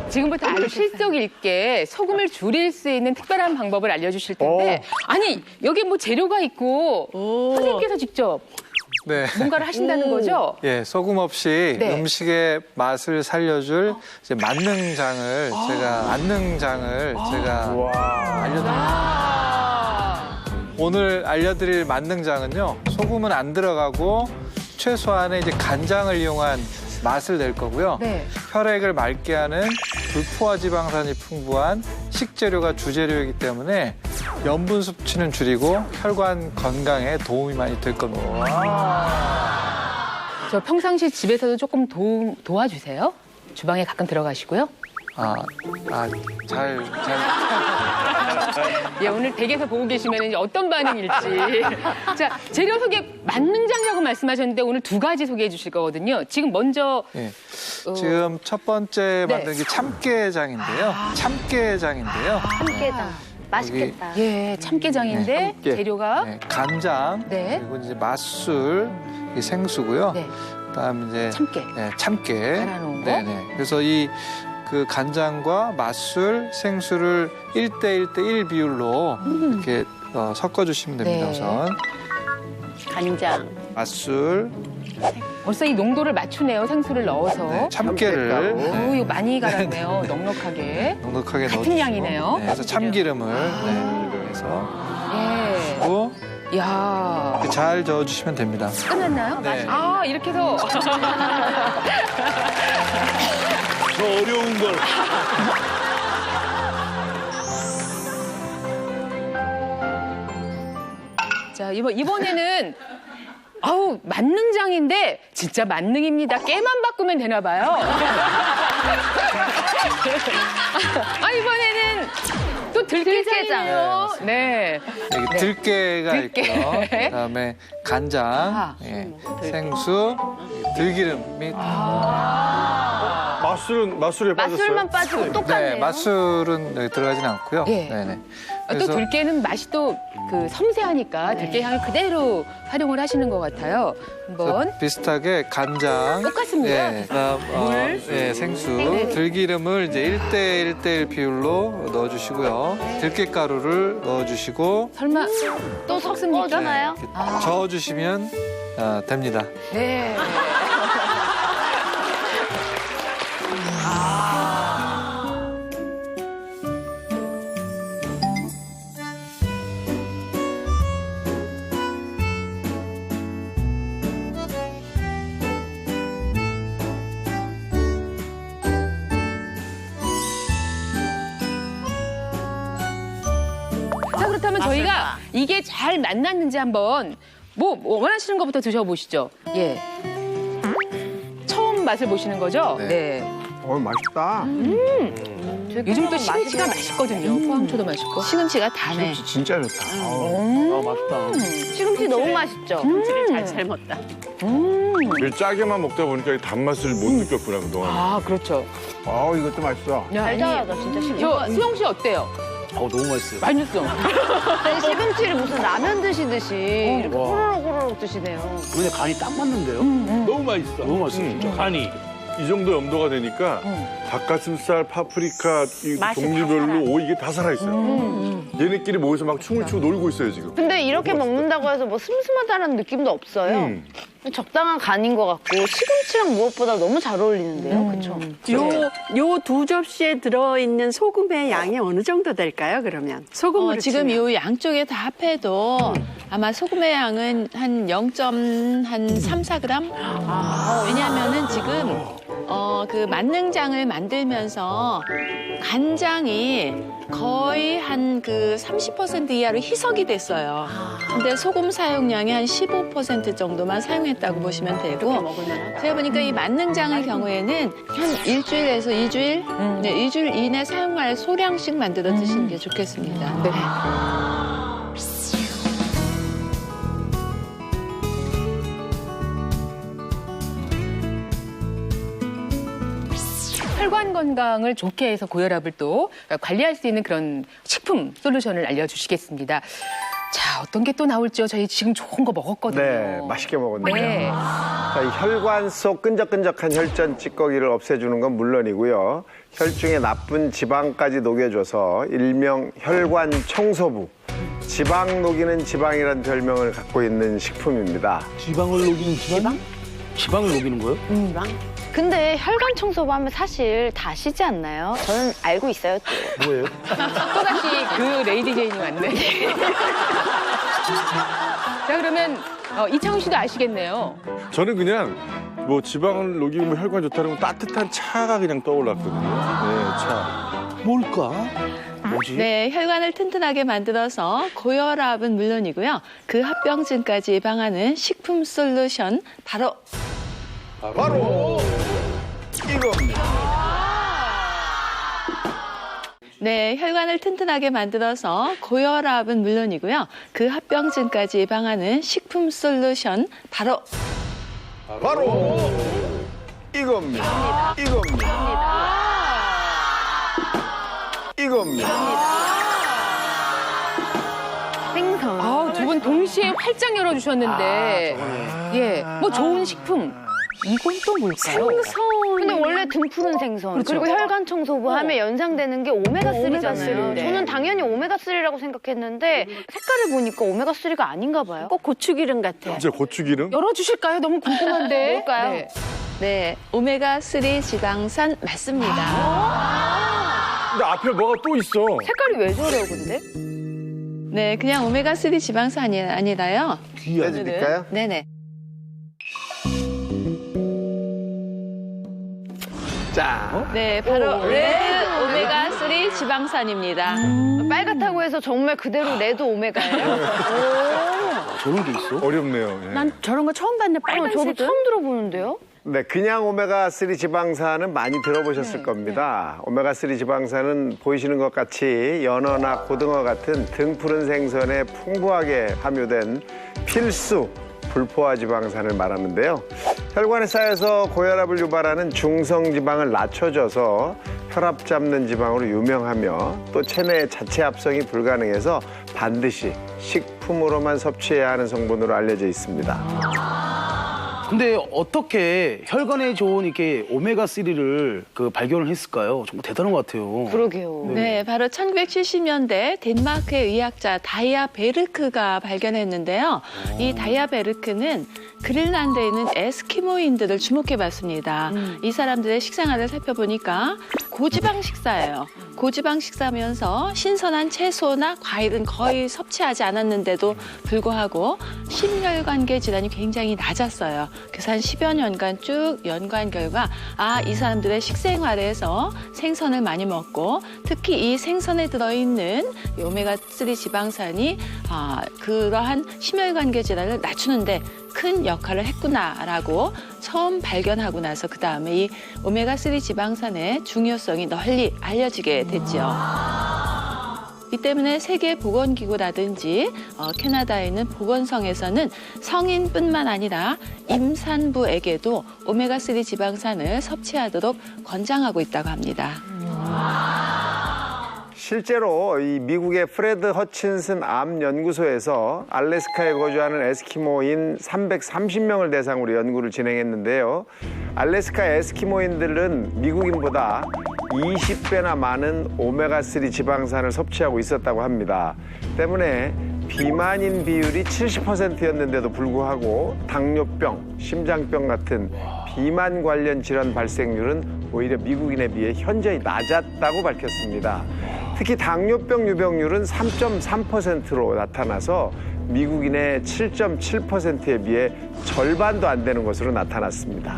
지금부터 아주 실속 있게 소금을 줄일 수 있는 특별한 방법을 알려주실 텐데 아니 여기 뭐 재료가 있고 선생님께서 직접 네. 뭔가를 하신다는 거죠? 예, 소금 없이 네. 음식의 맛을 살려줄 이제 만능장을 제가 알려드립니다. 오늘 알려드릴 만능장은요, 소금은 안 들어가고 최소한의 이제 간장을 이용한 맛을 낼 거고요. 네. 혈액을 맑게 하는 불포화 지방산이 풍부한 식재료가 주재료이기 때문에 염분 섭취는 줄이고 혈관 건강에 도움이 많이 될 겁니다. 저 평상시 집에서도 조금 도와주세요. 주방에 가끔 들어가시고요. 예, 오늘 댁에서 보고 계시면 이제 어떤 반응일지. 자, 재료 소개 만능장이라고 말씀하셨는데 오늘 두 가지 소개해 주실 거거든요. 지금 먼저 예. 지금 첫 번째 만든 게 참깨장인데요. 참깨장인데요. 참깨장. 맛있겠다. 예, 참깨장인데 참깨. 재료가 간장, 네. 그리고 이제 맛술, 이게 생수고요. 네. 그다음 이제 참깨. 네, 참깨. 갈아놓은 거. 네네. 그래서 그 간장과 맛술, 생수를 1대1대1 비율로 이렇게 섞어주시면 됩니다. 네. 우선 간장. 맛술, 벌써 이 농도를 맞추네요. 생수를 넣어서. 네, 참깨를 오, 이거 많이 갈았네요. 넉넉하게. 넉넉하게 같은 넣어주시고, 양이네요. 네, 그래서 참기름을 해서 예. 그리고 야. 이렇게 잘 저어주시면 됩니다. 끝났나요? 네. 아, 이렇게 해서. 저 어려운 걸. 자, 이번에는 아우, 만능장인데 진짜 만능입니다. 깨만 바꾸면 되나 봐요. 이번에는 또 들깨장이에요. 네. 여기 들깨가 있고요. 그다음에 간장, 생수, 들기름이 맛술에 빠졌어요? 맛술만 빠지고 똑같네요. 네, 맛술은 네, 들어가진 않고요. 예. 네네. 또 들깨는 맛이 또 그 섬세하니까 들깨 향을 그대로 활용을 하시는 것 같아요. 한번 비슷하게 간장, 똑같습니다. 예, 그다음 물, 생수, 들기름을 이제 1대1 비율로 넣어주시고요. 들깨가루를 넣어주시고 설마 또 섞습니까? 꺼주나요? 이렇게 저어주시면 됩니다. 네. 자, 그렇다면 저희가 이게 잘 만났는지 한번 뭐 원하시는 것부터 드셔보시죠. 예. 처음 맛을 보시는 거죠? 네. 맛있다. 요즘 또 시금치가 맛있거든요. 포항초도 맛있고. 시금치가 다네. 진짜 좋다. 맛있다. 시금치 너무 맛있죠? 김치를 잘 삶았다. 짜게만 먹다 보니까 이 단맛을 못 느꼈구나, 그동안. 아, 그렇죠. 이것도 맛있어. 달달하다, 진짜 시금치. 저 수영 씨 어때요? 너무 맛있어요. 맛있어. 아니, 시금치를 무슨 라면 드시듯이 이렇게 호로록 드시네요. 근데 간이 딱 맞는데요? 너무 맛있어. 너무 맛있어요, 진짜. 간이. 이 정도 염도가 되니까 닭가슴살, 파프리카 이 종류별로 이게 다 살아있어요. 얘네끼리 모여서 막 춤을 추고 놀고 있어요, 지금. 근데 이렇게 먹는다고 해서 뭐 슴슴하다는 느낌도 없어요. 적당한 간인 것 같고 시금치랑 무엇보다 너무 잘 어울리는데요, 그렇죠? 요 두 접시에 들어있는 소금의 양이 어느 정도 될까요? 그러면 소금으로 지금 치면. 이 양쪽에 다 합해도 아마 소금의 양은 한 0.34g? 왜냐하면은 지금 그 만능장을 만들면서 간장이 거의 한 그 30% 이하로 희석이 됐어요. 근데 소금 사용량이 한 15% 정도만 사용했다고 보시면 되고, 제가 보니까 이 만능장의 경우에는 한 일주일에서 2주일, 네, 2주일 이내 사용할 소량씩 만들어 드시는 게 좋겠습니다. 네. 혈관 건강을 좋게 해서 고혈압을 또 관리할 수 있는 그런 식품 솔루션을 알려주시겠습니다. 자, 어떤 게 또 나올지요? 저희 지금 좋은 거 먹었거든요. 네, 맛있게 먹었네요. 네. 자, 이 혈관 속 끈적끈적한 혈전 찌꺼기를 없애주는 건 물론이고요. 혈중에 나쁜 지방까지 녹여줘서 일명 혈관 청소부, 지방 녹이는 지방이라는 별명을 갖고 있는 식품입니다. 지방을 녹이는 지방? 지방을 녹이는 거예요? 근데 혈관 청소부 하면 사실 다 아시지 않나요? 저는 알고 있어요, 또. 뭐예요? 또다시 그 레이디 제인이 왔네. 자, 그러면 이창훈 씨도 아시겠네요. 저는 그냥 뭐 지방을 녹이면 혈관 좋다는 건 따뜻한 차가 그냥 떠올랐거든요. 네, 차. 뭘까? 뭐지? 네, 혈관을 튼튼하게 만들어서 고혈압은 물론이고요. 그 합병증까지 예방하는 식품 솔루션 바로 이겁니다. 네, 혈관을 튼튼하게 만들어서 고혈압은 물론이고요. 그 합병증까지 예방하는 식품 솔루션 바로 이겁니다. 이겁니다. 생선. 두 분 동시에 활짝 열어주셨는데, 예, 뭐 좋은 식품. 이건 또 뭘까요? 생선. 근데 원래 등푸른 생선. 그렇죠. 그리고 혈관 청소부 하면 연상되는 게 오메가3잖아요. 오메가3인데. 저는 당연히 오메가3라고 생각했는데 색깔을 보니까 오메가3가 아닌가 봐요. 꼭 고추기름 같아. 진짜 고추기름? 열어주실까요? 너무 궁금한데. 뭘까요? 네. 네, 오메가3 지방산 맞습니다. 근데 앞에 뭐가 또 있어. 색깔이 왜 저래요, 근데? 네, 그냥 오메가3 지방산이 아니라요. 해드릴까요? 네네. 자, 네, 바로 레드 오메가3 지방산입니다. 빨갛다고 해서 정말 그대로 레드 오메가예요? 저런 게 있어? 어렵네요. 예. 난 저런 거 처음 봤네. 저도 빨간색은. 처음 들어보는데요? 네, 그냥 오메가3 지방산은 많이 들어보셨을 겁니다. 오메가3 지방산은 보이시는 것 같이 연어나 고등어 같은 등푸른 생선에 풍부하게 함유된 필수 불포화 지방산을 말하는데요. 혈관에 쌓여서 고혈압을 유발하는 중성지방을 낮춰줘서 혈압 잡는 지방으로 유명하며 또 체내 자체 합성이 불가능해서 반드시 식품으로만 섭취해야 하는 성분으로 알려져 있습니다. 근데 어떻게 혈관에 좋은 이렇게 오메가3를 발견을 했을까요? 정말 대단한 것 같아요. 그러게요. 네, 바로 1970년대 덴마크의 의학자 다이아 베르크가 발견했는데요. 이 다이아 베르크는 그린란드에 있는 에스키모인들을 주목해봤습니다. 이 사람들의 식생활을 살펴보니까 고지방 식사예요. 고지방 식사면서 신선한 채소나 과일은 거의 섭취하지 않았는데도 불구하고 심혈관계 질환이 굉장히 낮았어요. 그래서 한 10여 년간 쭉 연구한 결과 이 사람들의 식생활에서 생선을 많이 먹고 특히 이 생선에 들어있는 이 오메가3 지방산이 그러한 심혈관계 질환을 낮추는데 큰 역할을 했구나라고 처음 발견하고 나서 그 다음에 이 오메가3 지방산의 중요성이 널리 알려지게 됐죠. 이 때문에 세계보건기구라든지 캐나다에 있는 보건성에서는 성인뿐만 아니라 임산부에게도 오메가3 지방산을 섭취하도록 권장하고 있다고 합니다. 실제로 이 미국의 프레드 허친슨 암 연구소에서 알래스카에 거주하는 에스키모인 330명을 대상으로 연구를 진행했는데요. 알래스카 에스키모인들은 미국인보다 20배나 많은 오메가3 지방산을 섭취하고 있었다고 합니다. 때문에 비만인 비율이 70%였는데도 불구하고 당뇨병, 심장병 같은 비만 관련 질환 발생률은 오히려 미국인에 비해 현저히 낮았다고 밝혔습니다. 특히 당뇨병 유병률은 3.3%로 나타나서 미국인의 7.7%에 비해 절반도 안 되는 것으로 나타났습니다.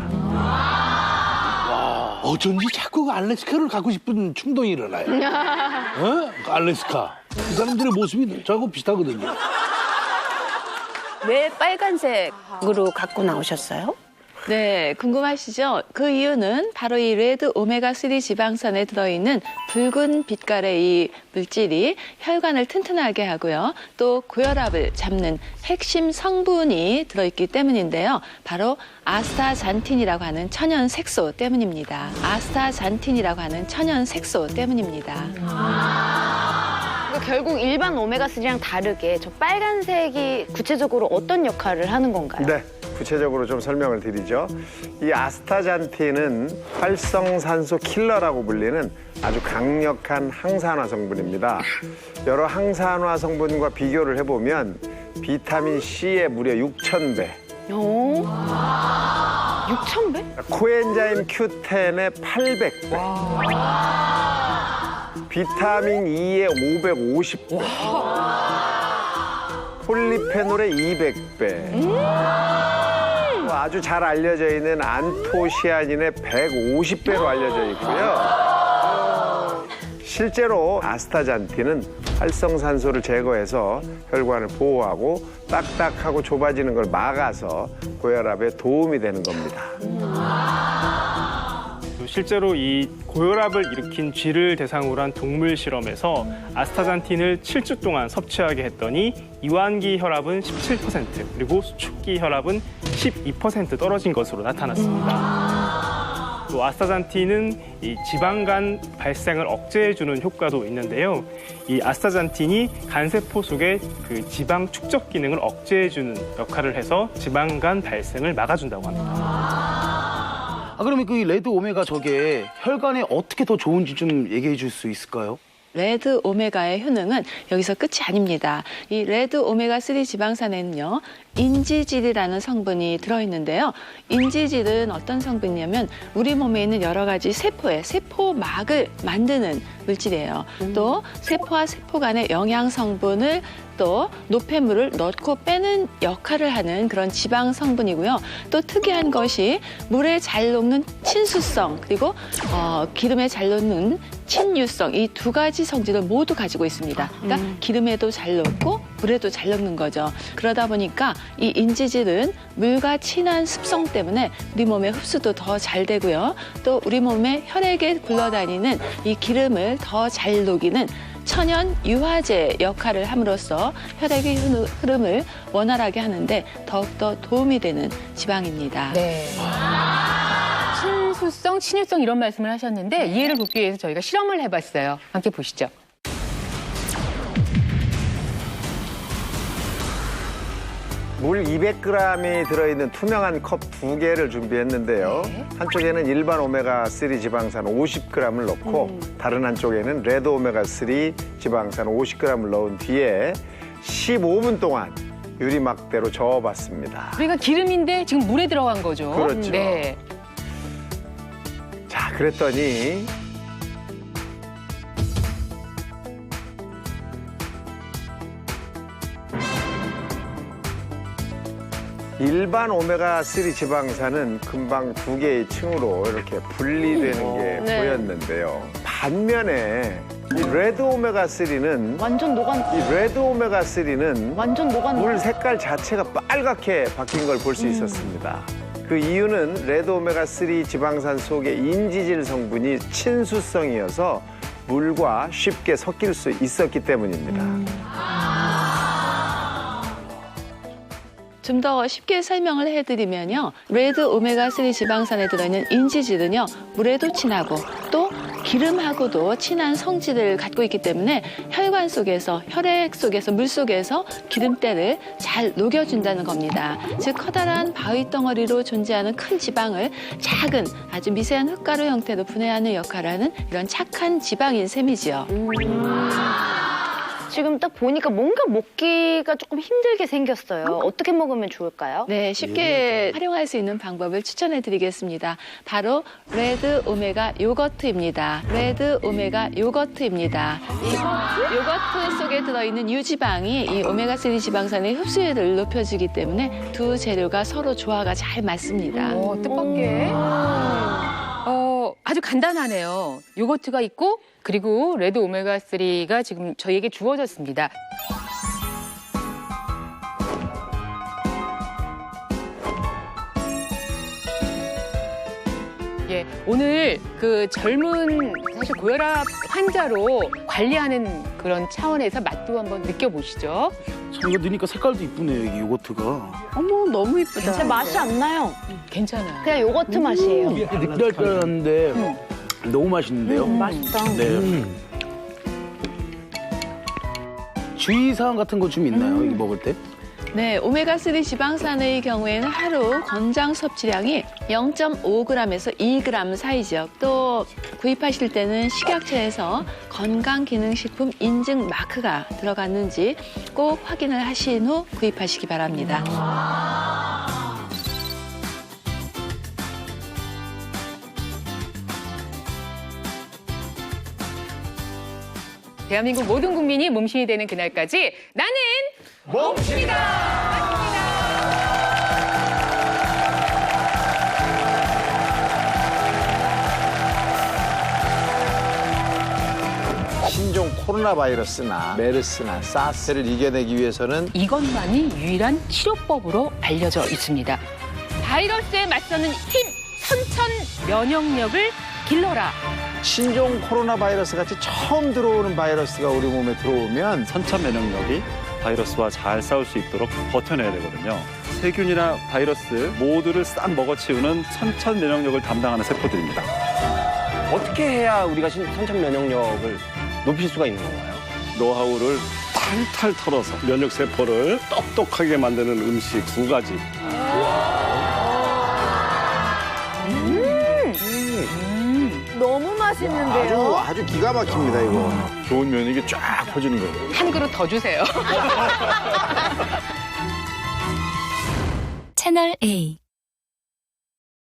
어쩐지 자꾸 알래스카를 가고 싶은 충동이 일어나요. 어? 알래스카. 그 사람들의 모습이 저하고 비슷하거든요. 왜 빨간색으로 갖고 나오셨어요? 네, 궁금하시죠? 그 이유는 바로 이 레드 오메가3 지방산에 들어있는 붉은 빛깔의 이 물질이 혈관을 튼튼하게 하고요. 또 고혈압을 잡는 핵심 성분이 들어있기 때문인데요. 바로 아스타잔틴이라고 하는 천연 색소 때문입니다. 아스타잔틴이라고 하는 천연 색소 때문입니다. 결국 일반 오메가3랑 다르게 저 빨간색이 구체적으로 어떤 역할을 하는 건가요? 네, 구체적으로 좀 설명을 드리죠. 이 아스타잔틴은 활성산소 킬러라고 불리는 아주 강력한 항산화 성분입니다. 여러 항산화 성분과 비교를 해보면 비타민 C의 무려 6,000배. 6,000배? 코엔자임 Q10의 800배. 비타민 E의 550배. 폴리페놀의 200배. 아주 잘 알려져 있는 안토시아닌의 150배로 알려져 있고요. 실제로 아스타잔틴은 활성산소를 제거해서 혈관을 보호하고 딱딱하고 좁아지는 걸 막아서 고혈압에 도움이 되는 겁니다. 실제로 이 고혈압을 일으킨 쥐를 대상으로 한 동물 실험에서 아스타잔틴을 7주 동안 섭취하게 했더니 이완기 혈압은 17% 그리고 수축기 혈압은 12% 떨어진 것으로 나타났습니다. 또 아스타잔틴은 이 지방간 발생을 억제해주는 효과도 있는데요. 이 아스타잔틴이 간세포 속의 그 지방 축적 기능을 억제해주는 역할을 해서 지방간 발생을 막아준다고 합니다. 그러면 그 레드 오메가 저게 혈관에 어떻게 더 좋은지 좀 얘기해 줄 수 있을까요? 레드 오메가의 효능은 여기서 끝이 아닙니다. 이 레드 오메가3 지방산에는요, 인지질이라는 성분이 들어있는데요. 인지질은 어떤 성분이냐면 우리 몸에 있는 여러 가지 세포막을 만드는 물질이에요. 또 세포와 세포 간의 영양 성분을 또 노폐물을 넣고 빼는 역할을 하는 그런 지방 성분이고요. 또 특이한 것이 물에 잘 녹는 친수성 그리고 기름에 잘 녹는 친유성 이 두 가지 성질을 모두 가지고 있습니다. 그러니까 기름에도 잘 녹고 물에도 잘 녹는 거죠. 그러다 보니까 이 인지질은 물과 친한 습성 때문에 우리 몸의 흡수도 더 잘 되고요. 또 우리 몸의 혈액에 굴러다니는 이 기름을 더 잘 녹이는 천연 유화제 역할을 함으로써 혈액의 흐름을 원활하게 하는데 더욱더 도움이 되는 지방입니다. 네. 친수성, 친유성 이런 말씀을 하셨는데 이해를 돕기 위해서 저희가 실험을 해봤어요. 함께 보시죠. 물 200g이 들어있는 투명한 컵 2개를 준비했는데요. 한쪽에는 일반 오메가3 지방산 50g을 넣고 다른 한쪽에는 레드 오메가3 지방산 50g을 넣은 뒤에 15분 동안 유리막대로 저어봤습니다. 그러니까 기름인데 지금 물에 들어간 거죠. 그렇죠. 네. 자, 그랬더니 일반 오메가3 지방산은 금방 2개의 층으로 이렇게 분리되는 게 보였는데요. 반면에 이 레드 오메가3는 완전 녹았네. 물 색깔 자체가 빨갛게 바뀐 걸 볼 수 있었습니다. 그 이유는 레드 오메가3 지방산 속의 인지질 성분이 친수성이어서 물과 쉽게 섞일 수 있었기 때문입니다. 좀 더 쉽게 설명을 해드리면요. 레드 오메가3 지방산에 들어있는 인지질은요. 물에도 친하고 또 기름하고도 친한 성질을 갖고 있기 때문에 혈관 속에서, 혈액 속에서, 물 속에서 기름때를 잘 녹여준다는 겁니다. 즉 커다란 바위 덩어리로 존재하는 큰 지방을 작은 아주 미세한 흙가루 형태로 분해하는 역할을 하는 이런 착한 지방인 셈이지요. 지금 딱 보니까 뭔가 먹기가 조금 힘들게 생겼어요. 어떻게 먹으면 좋을까요? 네, 쉽게 활용할 수 있는 방법을 추천해 드리겠습니다. 바로 레드 오메가 요거트입니다. 레드 오메가 요거트입니다. 이 요거트 속에 들어있는 유지방이 이 오메가3 지방산의 흡수율을 높여주기 때문에 두 재료가 서로 조화가 잘 맞습니다. 뜻밖의. 아주 간단하네요. 요거트가 있고 그리고 레드 오메가3가 지금 저희에게 주어졌습니다. 예, 오늘 그 젊은 사실 고혈압 환자로 관리하는 그런 차원에서 맛도 한번 느껴보시죠. 이거 넣으니까 색깔도 이쁘네요, 이게 요거트가. 어머, 너무 이쁘다. 진짜 맛이 안 나요. 괜찮아요. 그냥 요거트 맛이에요. 느끼할 줄 알았는데 너무 맛있는데요? 맛있다. 네. 주의사항 같은 거 좀 있나요, 이거 먹을 때? 네, 오메가3 지방산의 경우에는 하루 권장 섭취량이 0.5g에서 2g 사이죠. 또 구입하실 때는 식약처에서 건강기능식품 인증 마크가 들어갔는지 꼭 확인을 하신 후 구입하시기 바랍니다. 대한민국 모든 국민이 몸신이 되는 그날까지 나는 몸신이다! 신종 코로나 바이러스나 메르스나 사스를 이겨내기 위해서는 이것만이 유일한 치료법으로 알려져 있습니다. 바이러스에 맞서는 힘, 선천 면역력을 길러라. 신종 코로나 바이러스 같이 처음 들어오는 바이러스가 우리 몸에 들어오면 선천 면역력이 바이러스와 잘 싸울 수 있도록 버텨내야 되거든요. 세균이나 바이러스 모두를 싹 먹어치우는 선천 면역력을 담당하는 세포들입니다. 어떻게 해야 우리가 선천 면역력을 높일 수가 있는 건가요? 노하우를 탈탈 털어서 면역 세포를 똑똑하게 만드는 음식 2가지. 너무 맛있는데요? 아주 기가 막힙니다, 이거. 좋은 면역이 쫙 퍼지는 거예요. 한 그릇 더 주세요. 채널 A